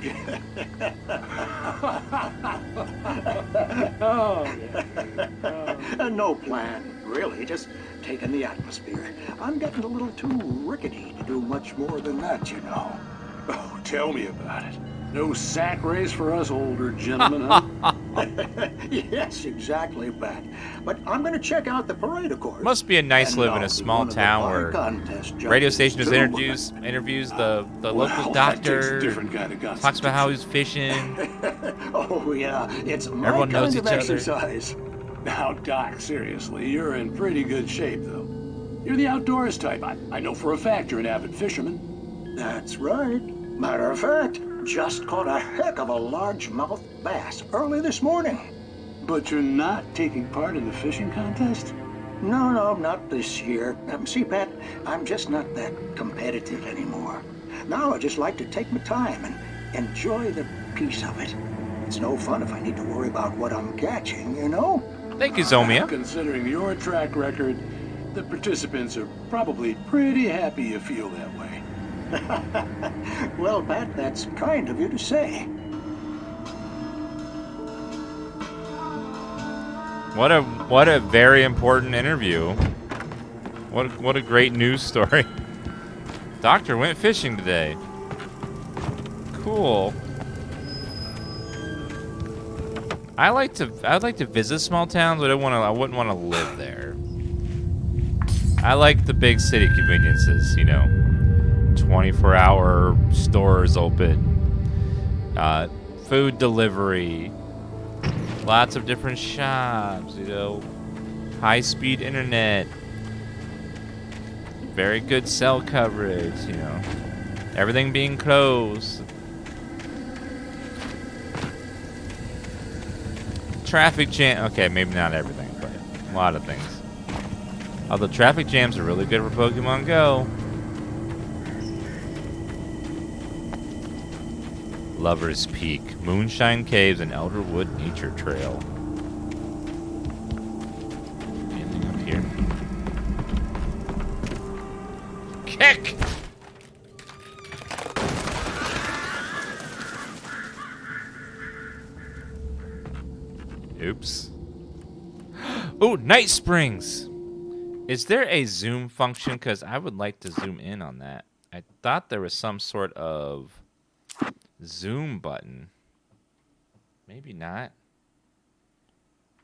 No plan, really. Just taking the atmosphere. I'm getting a little too rickety to do much more than that, you know. Oh, tell me about it. No sack race for us older gentlemen, huh? Yes, exactly, Pat. But I'm going to check out the parade, of course. Must be a nice live in a small town where radio station just interviews the local doctor. Different kind of contest. Talks about how he's fishing. Oh yeah, it's my Everyone knows kind each of other. exercise. Now, Doc, seriously, you're in pretty good shape, though. You're the outdoors type. I know for a fact you're an avid fisherman. That's right. Matter of fact, just caught a heck of a largemouth bass early this morning. But you're not taking part in the fishing contest? No, not this year. See, Pat, I'm just not that competitive anymore. Now I just like to take my time and enjoy the peace of it. It's no fun if I need to worry about what I'm catching, you know? Thank you, Zomia. Considering your track record, the participants are probably pretty happy you feel that way. Well, Pat, that's kind of you to say. What a very important interview. What a great news story. Doctor went fishing today. Cool. I'd like to visit small towns, but I wouldn't want to live there. I like the big city conveniences, you know. 24-hour stores open, food delivery, lots of different shops, you know, high-speed internet, very good cell coverage, you know, everything being close. Traffic jam, okay, maybe not everything, but a lot of things. Although traffic jams are really good for Pokemon Go. Lover's Peak, Moonshine Caves, and Elderwood Nature Trail. Anything up here? Kick! Oops. Oh, Night Springs! Is there a zoom function? Because I would like to zoom in on that. I thought there was some sort of zoom button. Maybe not.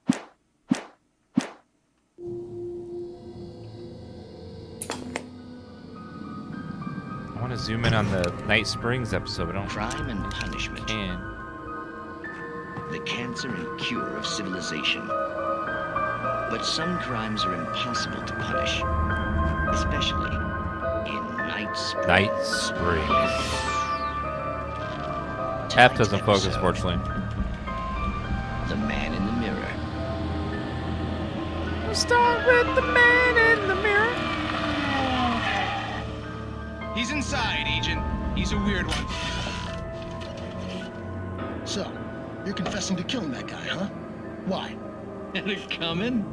I want to zoom in on the Night Springs episode, but I don't. Crime and punishment. Can. the cancer and cure of civilization. But some crimes are impossible to punish, especially in Night Springs. Night Springs. F doesn't focus, fortunately. The Man in the Mirror. We'll start with the Man in the Mirror. He's inside, Agent. He's a weird one. So, you're confessing to killing that guy, huh? Why? Had it coming?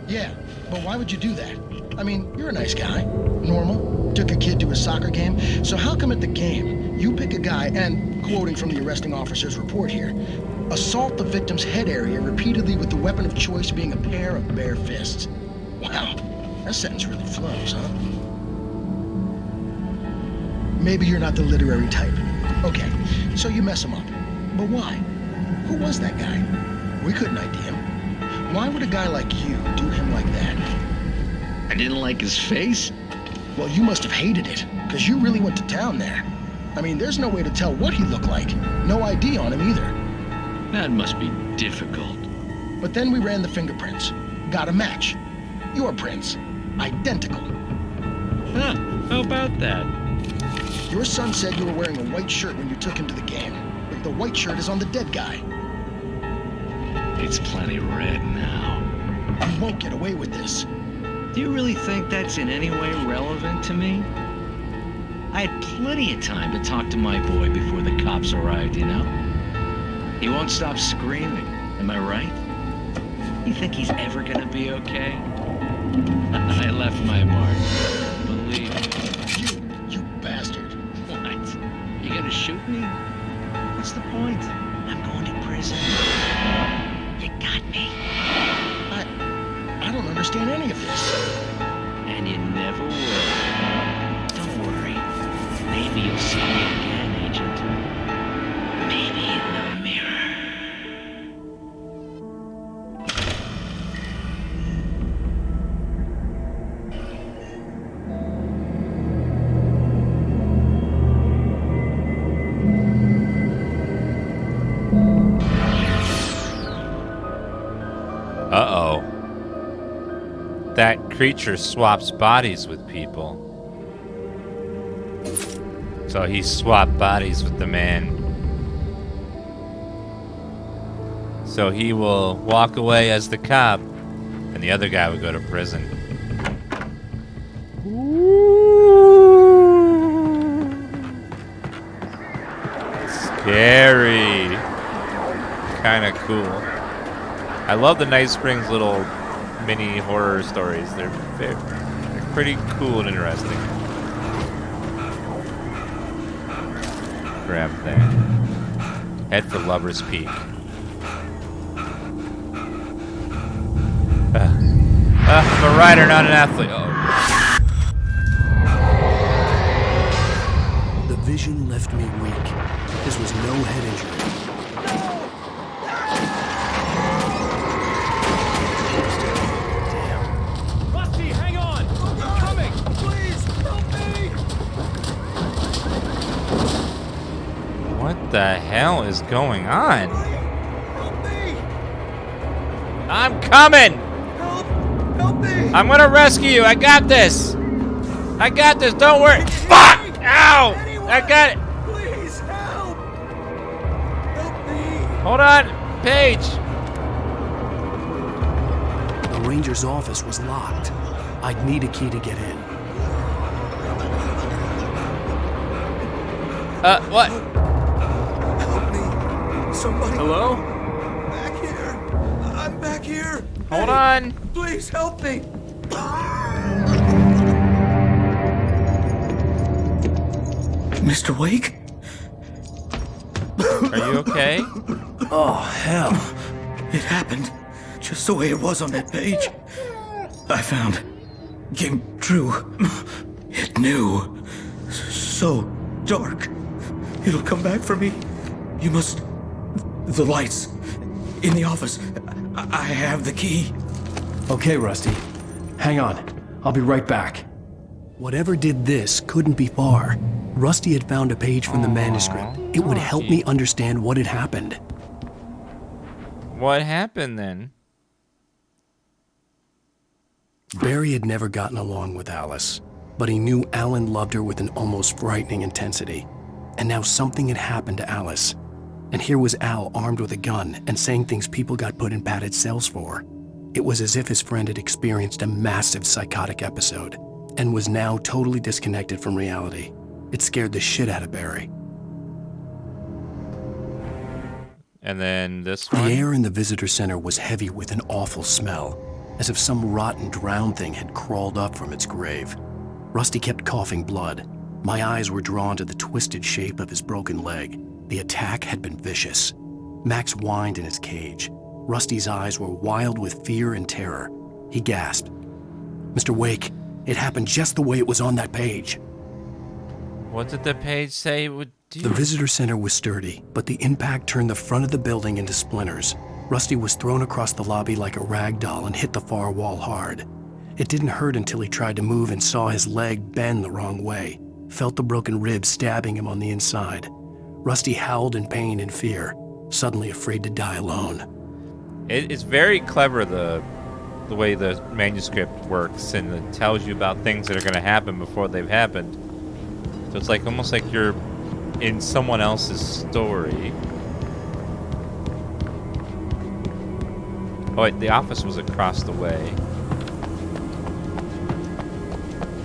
Yeah, but why would you do that? I mean, you're a nice guy. Normal. Took a kid to a soccer game. So how come at the game, you pick a guy and, quoting from the arresting officer's report here, assault the victim's head area repeatedly with the weapon of choice being a pair of bare fists? Wow, that sentence really flows, huh? Maybe you're not the literary type. Okay, so you mess him up. But why? Who was that guy? We couldn't ID him. Why would a guy like you do him like that? I didn't like his face? Well, you must have hated it, because you really went to town there. I mean, there's no way to tell what he looked like. No ID on him either. That must be difficult. But then we ran the fingerprints. Got a match. Your prints. Identical. Huh, how about that? Your son said you were wearing a white shirt when you took him to the game. But the white shirt is on the dead guy. It's plenty red now. You won't get away with this. Do you really think that's in any way relevant to me? I had plenty of time to talk to my boy before the cops arrived, you know? He won't stop screaming, am I right? You think he's ever gonna be okay? I left my mark, believe me. You bastard. What? You gonna shoot me? What's the point? I'm going to prison. You got me. I don't understand any of this. And you never will. Don't worry. Maybe you'll see me again, Agent. Maybe in the mirror. Uh-oh. That creature swaps bodies with people. So he swapped bodies with the man. So he will walk away as the cop, and the other guy will go to prison. Scary. Kind of cool. I love the Night Springs little mini horror stories. They're pretty cool and interesting. Grab there. Head for Lover's Peak. I'm a rider, not an athlete. Oh. The vision left me weak. This was no head injury. What the hell is going on? Help me! I'm coming! Help me! I'm gonna rescue you. I got this. I got this. Don't worry. Fuck! Ow! I got it. Please help! Help me! Hold on, Paige. The ranger's office was locked. I'd need a key to get in. What? Somebody. Hello? Back here. I'm back here. Hold on. Please help me. Mr. Wake? Are you okay? Oh, hell. It happened just the way it was on that page. I found. Came true. It knew. So dark. It'll come back for me. You must. The lights. In the office. I have the key. Okay, Rusty. Hang on. I'll be right back. Whatever did this couldn't be far. Rusty had found a page from the manuscript. It would help me understand what had happened. What happened then? Barry had never gotten along with Alice, but he knew Alan loved her with an almost frightening intensity. And now something had happened to Alice. And here was Al armed with a gun and saying things people got put in padded cells for. It was as if his friend had experienced a massive psychotic episode and was now totally disconnected from reality. It scared the shit out of Barry. And then this one? The air in the visitor center was heavy with an awful smell, as if some rotten drowned thing had crawled up from its grave. Rusty kept coughing blood. My eyes were drawn to the twisted shape of his broken leg. The attack had been vicious. Max whined in his cage. Rusty's eyes were wild with fear and terror. He gasped. "Mr. Wake, it happened just the way it was on that page." What did the page say it would do? The visitor center was sturdy, but the impact turned the front of the building into splinters. Rusty was thrown across the lobby like a rag doll and hit the far wall hard. It didn't hurt until he tried to move and saw his leg bend the wrong way, felt the broken rib stabbing him on the inside. Rusty howled in pain and fear, suddenly afraid to die alone. It's very clever, the way the manuscript works, and it tells you about things that are going to happen before they've happened. So it's like almost like you're in someone else's story. Oh wait, the office was across the way.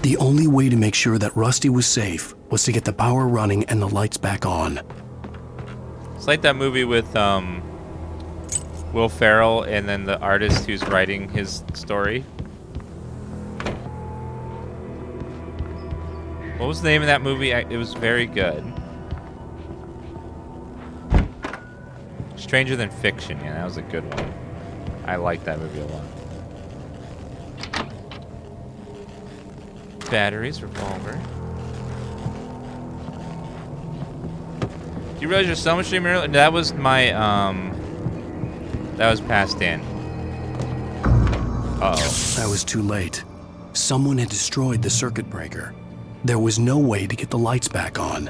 The only way to make sure that Rusty was safe was to get the power running and the lights back on. It's like that movie with Will Ferrell and then the artist who's writing his story. What was the name of that movie? It was very good. Stranger Than Fiction. Yeah, that was a good one. I like that movie a lot. Batteries, revolver. Do you realize your summer stream earlier? That was my, that was past Dan. Uh-oh. I was too late. Someone had destroyed the circuit breaker. There was no way to get the lights back on.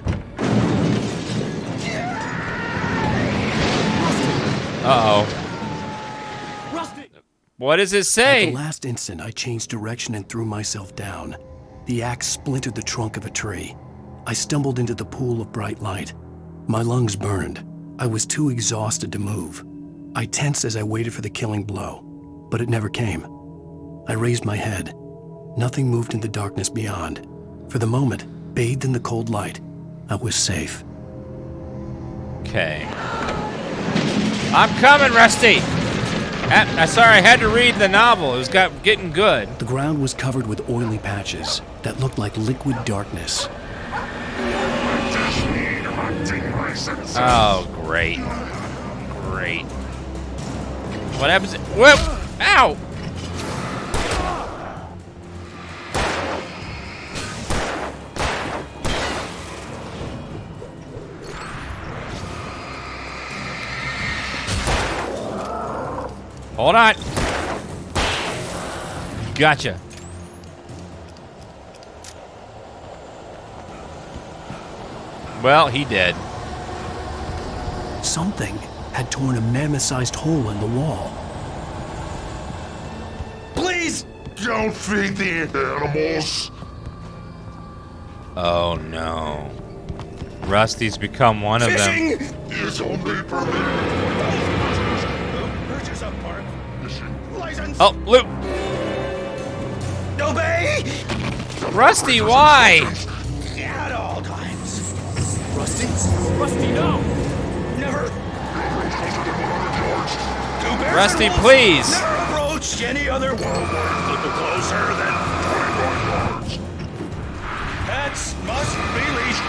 Uh-oh. What does it say? At the last instant, I changed direction and threw myself down. The axe splintered the trunk of a tree. I stumbled into the pool of bright light. My lungs burned. I was too exhausted to move. I tensed as I waited for the killing blow, but it never came. I raised my head. Nothing moved in the darkness beyond. For the moment, bathed in the cold light, I was safe. Okay. I'm coming, Rusty! Sorry, I had to read the novel. It was getting good. The ground was covered with oily patches that looked like liquid darkness. Oh, great. Great. What happens? Whoop! Ow! Hold on. Gotcha. Well, he did. Something had torn a mammoth-sized hole in the wall. Please don't feed the animals. Oh no. Rusty's become one of them. Is only permitted. Oh, Luke! Obey! Rusty, why? At all times. Rusty? Rusty, no! Never. Rusty, please! Never approach any other warlord closer than 21 yards. Pets must be leashed.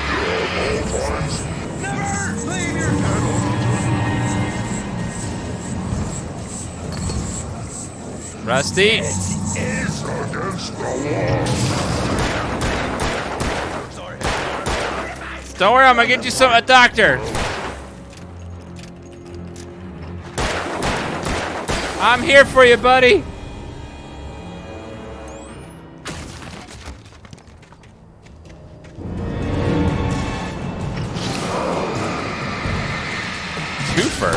Never leave your kennel. Rusty? It is against the wall. Don't worry, I'm gonna get you a doctor. I'm here for you, buddy. Twofer.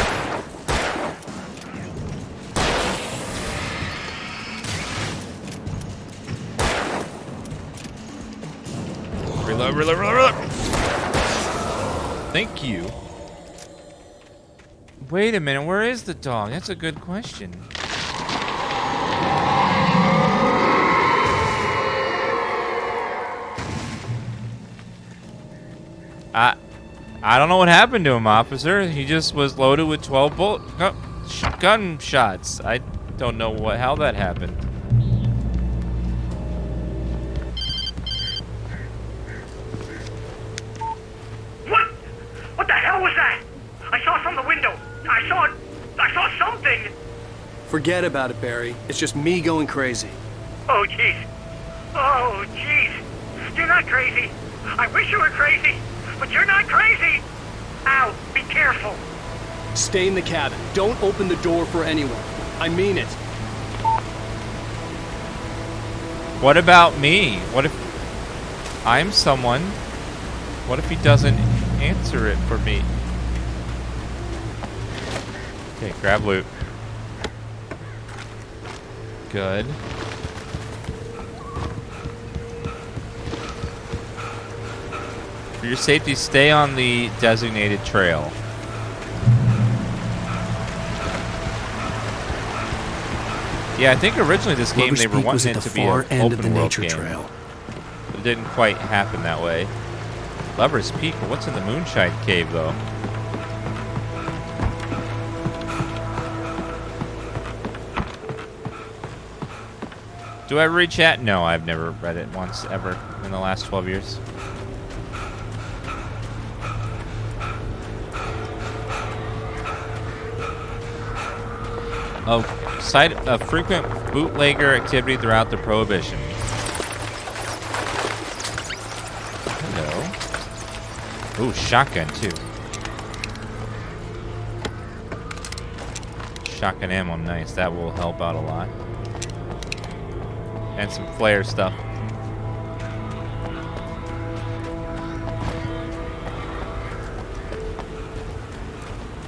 reload. Thank you. Wait a minute, where is the dog? That's a good question. I don't know what happened to him, officer. He just was loaded with 12 gunshots. I don't know how that happened. What the hell was that? I saw it from the window. I saw something. Forget about it, Barry. It's just me going crazy. Oh, jeez. Oh, jeez. You're not crazy. I wish you were crazy, but you're not crazy. Ow, be careful. Stay in the cabin. Don't open the door for anyone. I mean it. What about me? What if I'm someone? What if he doesn't answer it for me? Okay, grab loot. Good. For your safety, stay on the designated trail. Yeah, I think originally this game they were wanting it to be an open world game. But it didn't quite happen that way. Lover's Peak, what's in the Moonshine Cave though? Do I read chat? No, I've never read it once ever in the last 12 years. Oh, cite a frequent bootlegger activity throughout the Prohibition. Hello. Ooh, shotgun too. Shotgun ammo, nice. That will help out a lot. And some flare stuff.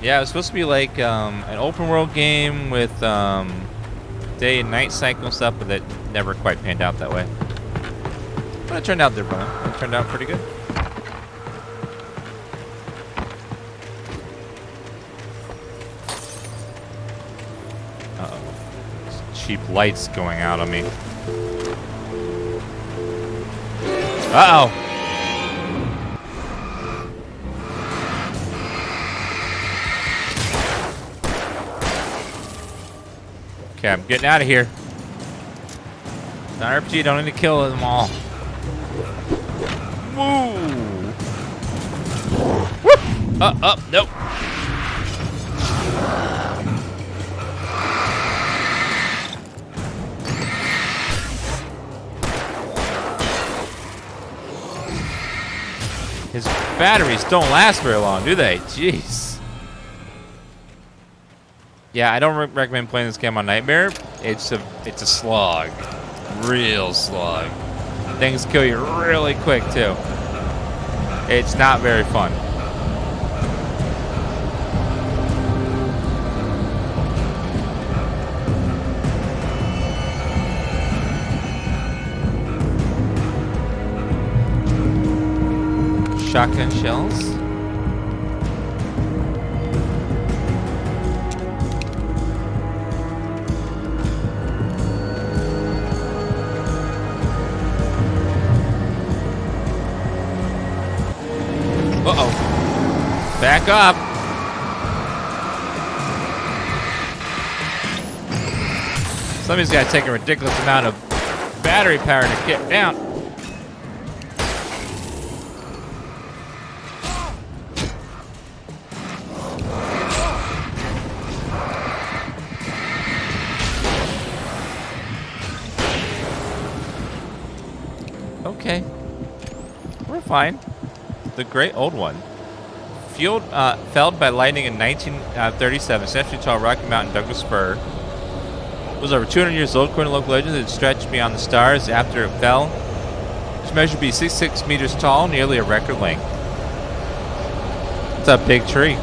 Yeah, it was supposed to be like an open world game with day and night cycle stuff, but that never quite panned out that way. But it turned out differently. It turned out pretty good. Uh-oh. There's cheap lights going out on me. Uh-oh. Okay, I'm getting out of here. It's not RPG, don't need to kill them all. Woo! Whoop! Nope. His batteries don't last very long, do they? Jeez. Yeah, I don't recommend playing this game on Nightmare. It's a slog. Real slog. Things kill you really quick, too. It's not very fun. Shotgun shells. Uh-oh. Back up. Somebody's got to take a ridiculous amount of battery power to get down. Okay. We're fine. The great old one. Felled by lightning in 1937, century-tall Rocky Mountain Douglas Spur was over 200 years old, according to local legends. It stretched beyond the stars after it fell, which measured to be 66 meters tall, nearly a record length. It's a big tree.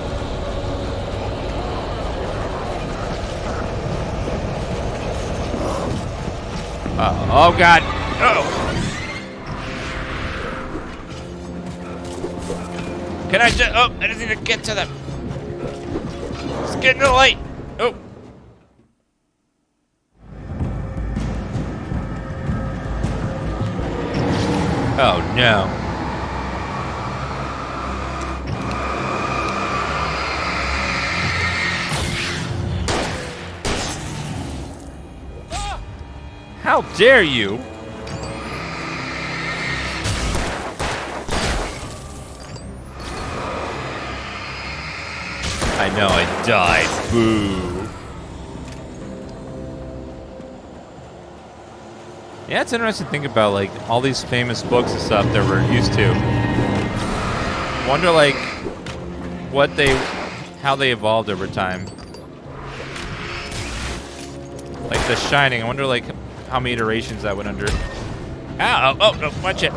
Oh God! Oh. Can I just... Oh, I just need to get to them. Let's get in the light. Oh. Oh, no. How dare you? I know, I died. Boo. Yeah, it's interesting to think about, like, all these famous books and stuff that we're used to. Wonder, like, how they evolved over time. Like The Shining, I wonder, like, how many iterations that went under. Ow! Oh, no, watch it.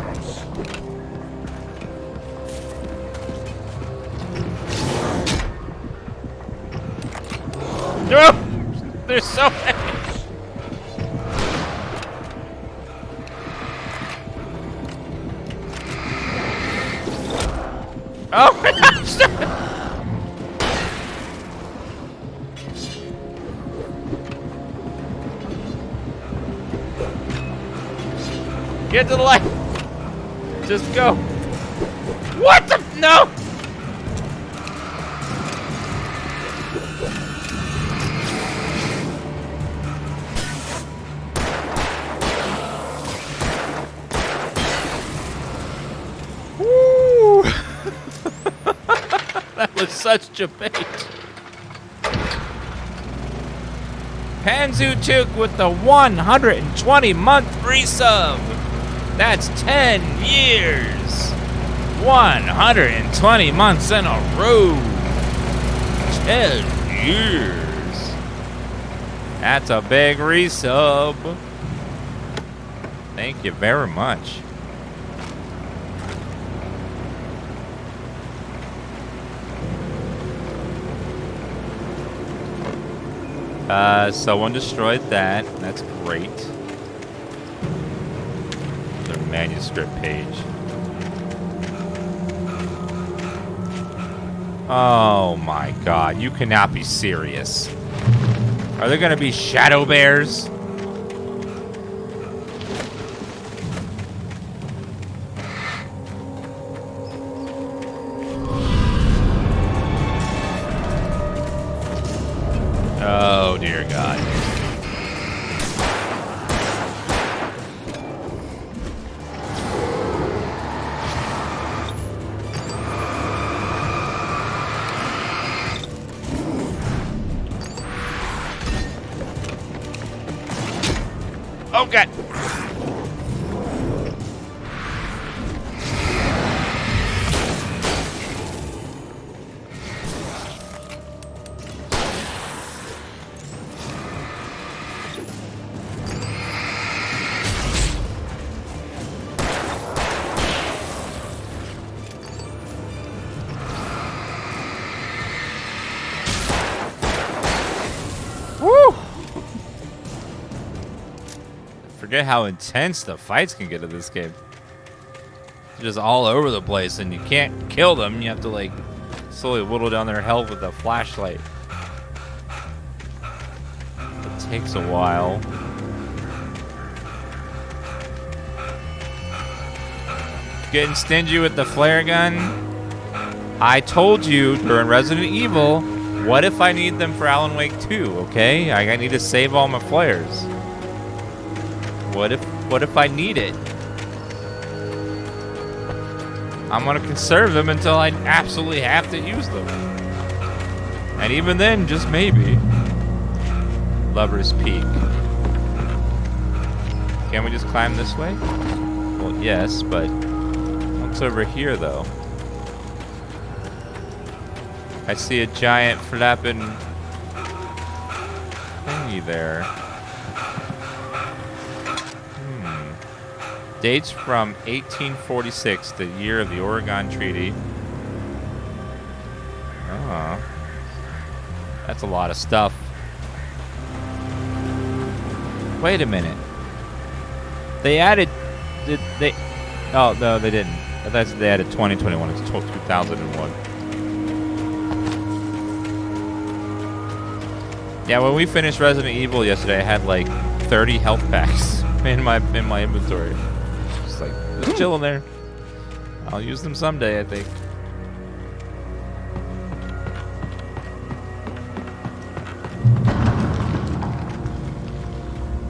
No! There's so many. Oh my gosh! Get to the light. Just go. What the? No! Woo! That was such a bait. Panzu with the 120-month resub. That's 10 years. 120 months in a row. 10 years. That's a big resub. Thank you very much. Someone destroyed that. That's great. The manuscript page. Oh my god, you cannot be serious. Are there gonna be shadow bears? Oh dear God. Oh God. Forget how intense the fights can get in this game. They're just all over the place, and you can't kill them. You have to like slowly whittle down their health with a flashlight. It takes a while. Getting stingy with the flare gun. I told you during Resident Evil, what if I need them for Alan Wake 2, okay? I need to save all my flares. What if I need it? I'm gonna conserve them until I absolutely have to use them. And even then, just maybe. Lover's Peak. Can we just climb this way? Well, yes, but what's over here, though? I see a giant flapping thingy there. Dates from 1846, the year of the Oregon Treaty. Oh. That's a lot of stuff. Wait a minute. They added... Did they... Oh, no, they didn't. That's they added 2021. It's 2001. Yeah, when we finished Resident Evil yesterday, I had like 30 health packs in my inventory. Just like just chilling there. I'll use them someday, I think.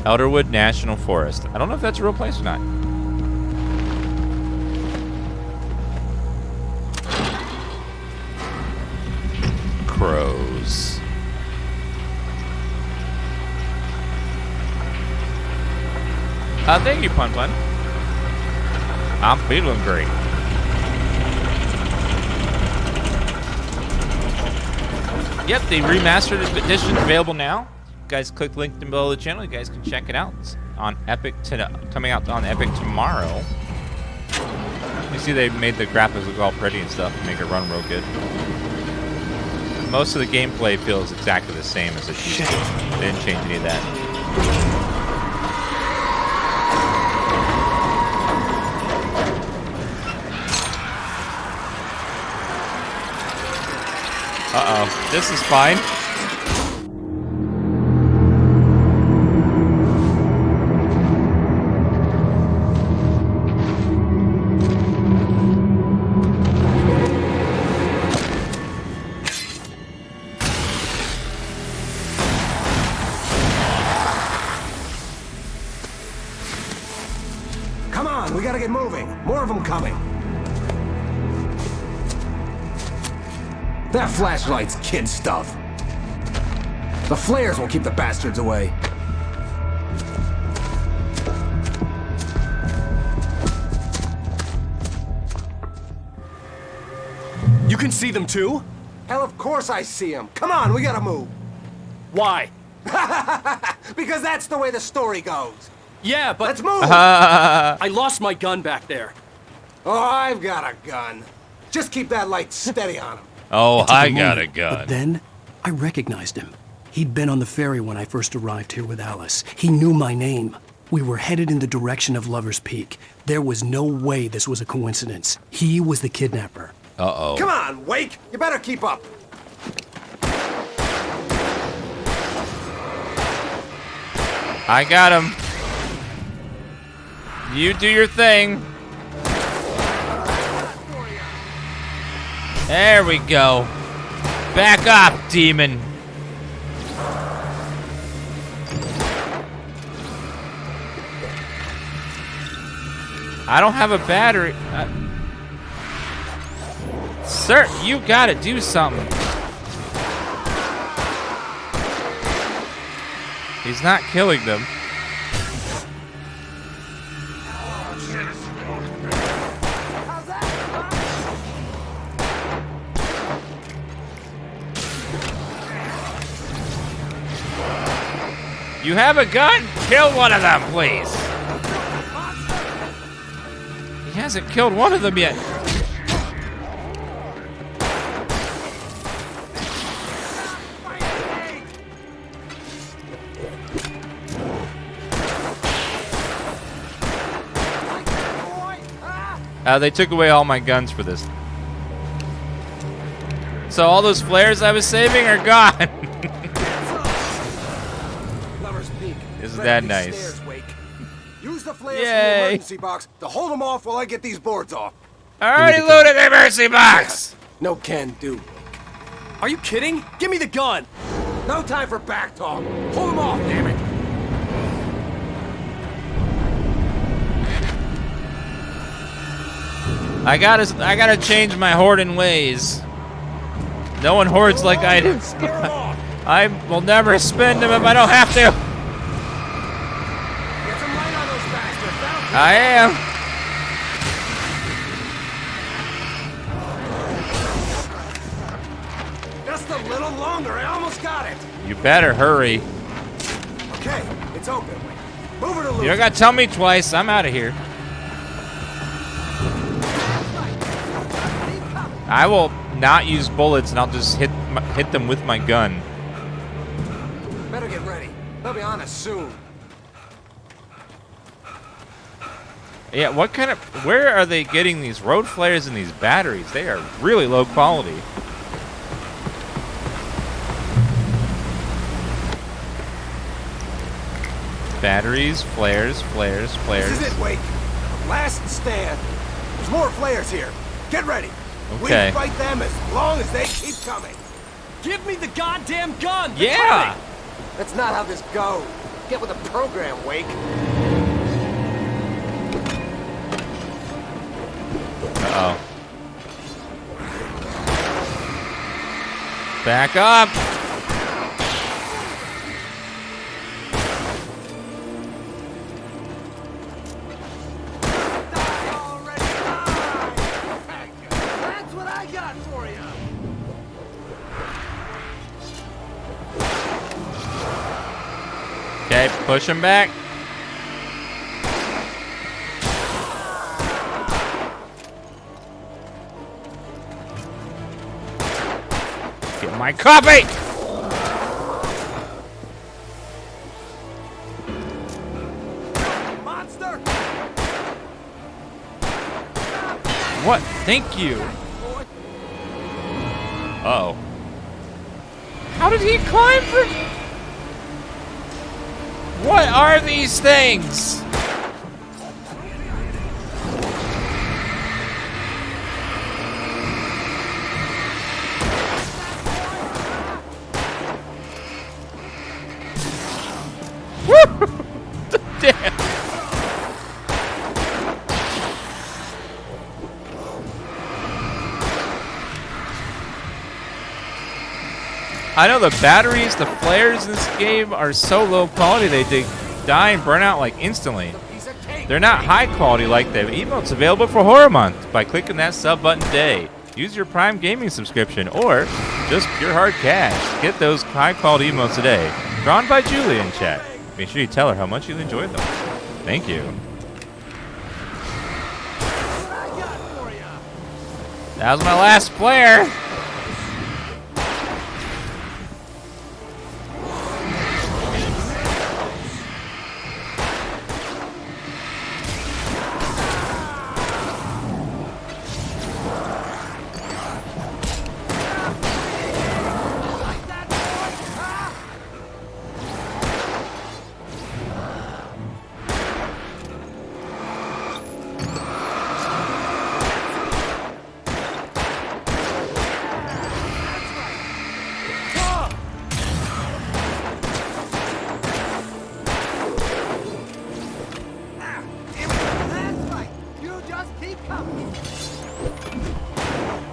Elderwood National Forest. I don't know if that's a real place or not. Crows. Thank you, Pun Pun. I'm feeling great. Yep, the remastered edition available now. You guys click the link below the channel. You guys can check it out. It's on Epic coming out on Epic tomorrow. You see they made the graphics look all pretty and stuff and make it run real good. Most of the gameplay feels exactly the same as it used to. They didn't change any of that. Uh-oh, this is fine. Come on, we gotta get moving. More of them coming. That flashlight's kid stuff. The flares will keep the bastards away. You can see them too? Hell, of course I see them. Come on, we gotta move. Why? Because that's the way the story goes. Yeah, but... Let's move! I lost my gun back there. Oh, I've got a gun. Just keep that light steady on him. Oh, I got a But gun. then, I recognized him. He'd been on the ferry when I first arrived here with Alice. He knew my name. We were headed in the direction of Lover's Peak. There was no way this was a coincidence. He was the kidnapper. Uh-oh. Come on, Wake! You better keep up. I got him. You do your thing. There we go. Back off, demon. I don't have a battery. Sir, you gotta do something. He's not killing them. You have a gun? Kill one of them, please. He hasn't killed one of them yet. They took away all my guns for this. So all those flares I was saving are gone. Isn't that nice? Use the flares Yay. from the emergency box to hold them off while I get these boards off. I already loaded the emergency box. No can do. Are you kidding? Give me the gun. No time for back talk. Hold them off, damn it. I gotta change my hoarding ways. No one hoards like I do. I will never spend them if I don't have to. I am. Just a little longer. I almost got it. You better hurry. Okay, it's open. Move it a little. You don't gotta tell me twice. I'm out of here. I will not use bullets, and I'll just hit them with my gun. Better get ready. They'll be on us soon. Yeah, what kind of... Where are they getting these road flares and these batteries? They are really low quality. Batteries, flares, flares, flares. This is it, Wake. Last stand. There's more flares here. Get ready. Okay. We fight them as long as they keep coming. Give me the goddamn gun! They're yeah! Coming. That's not how this goes. Get with the program, Wake. Uh-oh. Back up! That's what I got for you. Okay, push him back. Get my copy! Monster! What? Thank you. Uh-oh. How did he climb for... What are these things? Damn. I know the batteries, the flares in this game are so low quality they die and burn out like instantly. They're not high quality like the emotes available for Horror Month by clicking that sub button today. Use your Prime Gaming subscription or just pure hard cash. Get those high quality emotes today. Drawn by Julie in chat. Make sure you tell her how much you enjoyed them. Thank you. That was my last flare.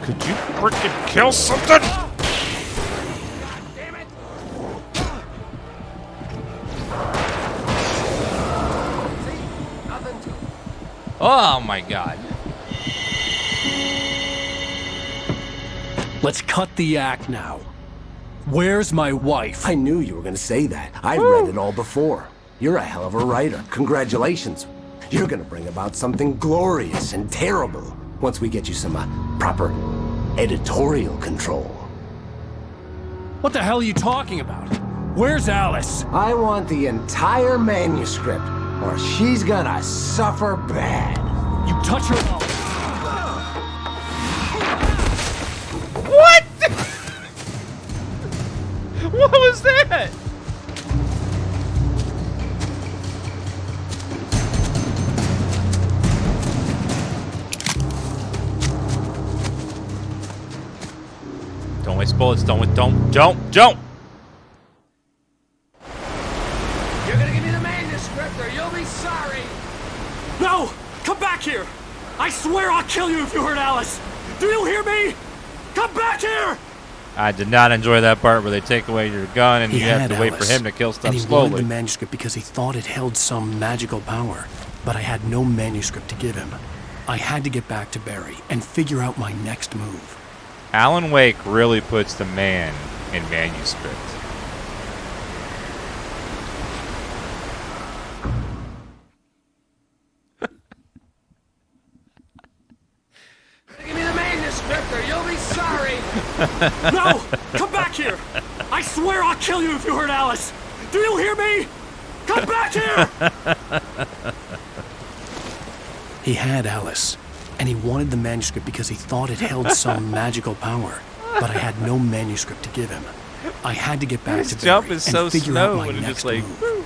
Could you frickin' kill something? Oh my god. Let's cut the act now. Where's my wife? I knew you were going to say that. I'd read it all before. You're a hell of a writer. Congratulations. You're going to bring about something glorious and terrible once we get you some proper editorial control. What the hell are you talking about? Where's Alice? I want the entire manuscript, or she's gonna suffer bad. You touch her... What? What was that? Don't waste bullets. Don't. You're gonna give me the manuscript, or you'll be sorry. No! Come back here! I swear I'll kill you if you hurt Alice! Do you hear me? Come back here! I did not enjoy that part where they take away your gun and He you have had to wait for Alice, him to kill stuff and he slowly. wanted the manuscript because he thought it held some magical power. But I had no manuscript to give him. I had to get back to Barry and figure out my next move. Alan Wake really puts the man in manuscript. Give me the manuscript, or you'll be sorry. No! Come back here! I swear I'll kill you if you hurt Alice! Do you hear me? Come back here! He had Alice, and he wanted the manuscript because he thought it held some magical power. But I had no manuscript to give him. I had to get back His to jump Barry is and so figure slow out my when it's next just like, move.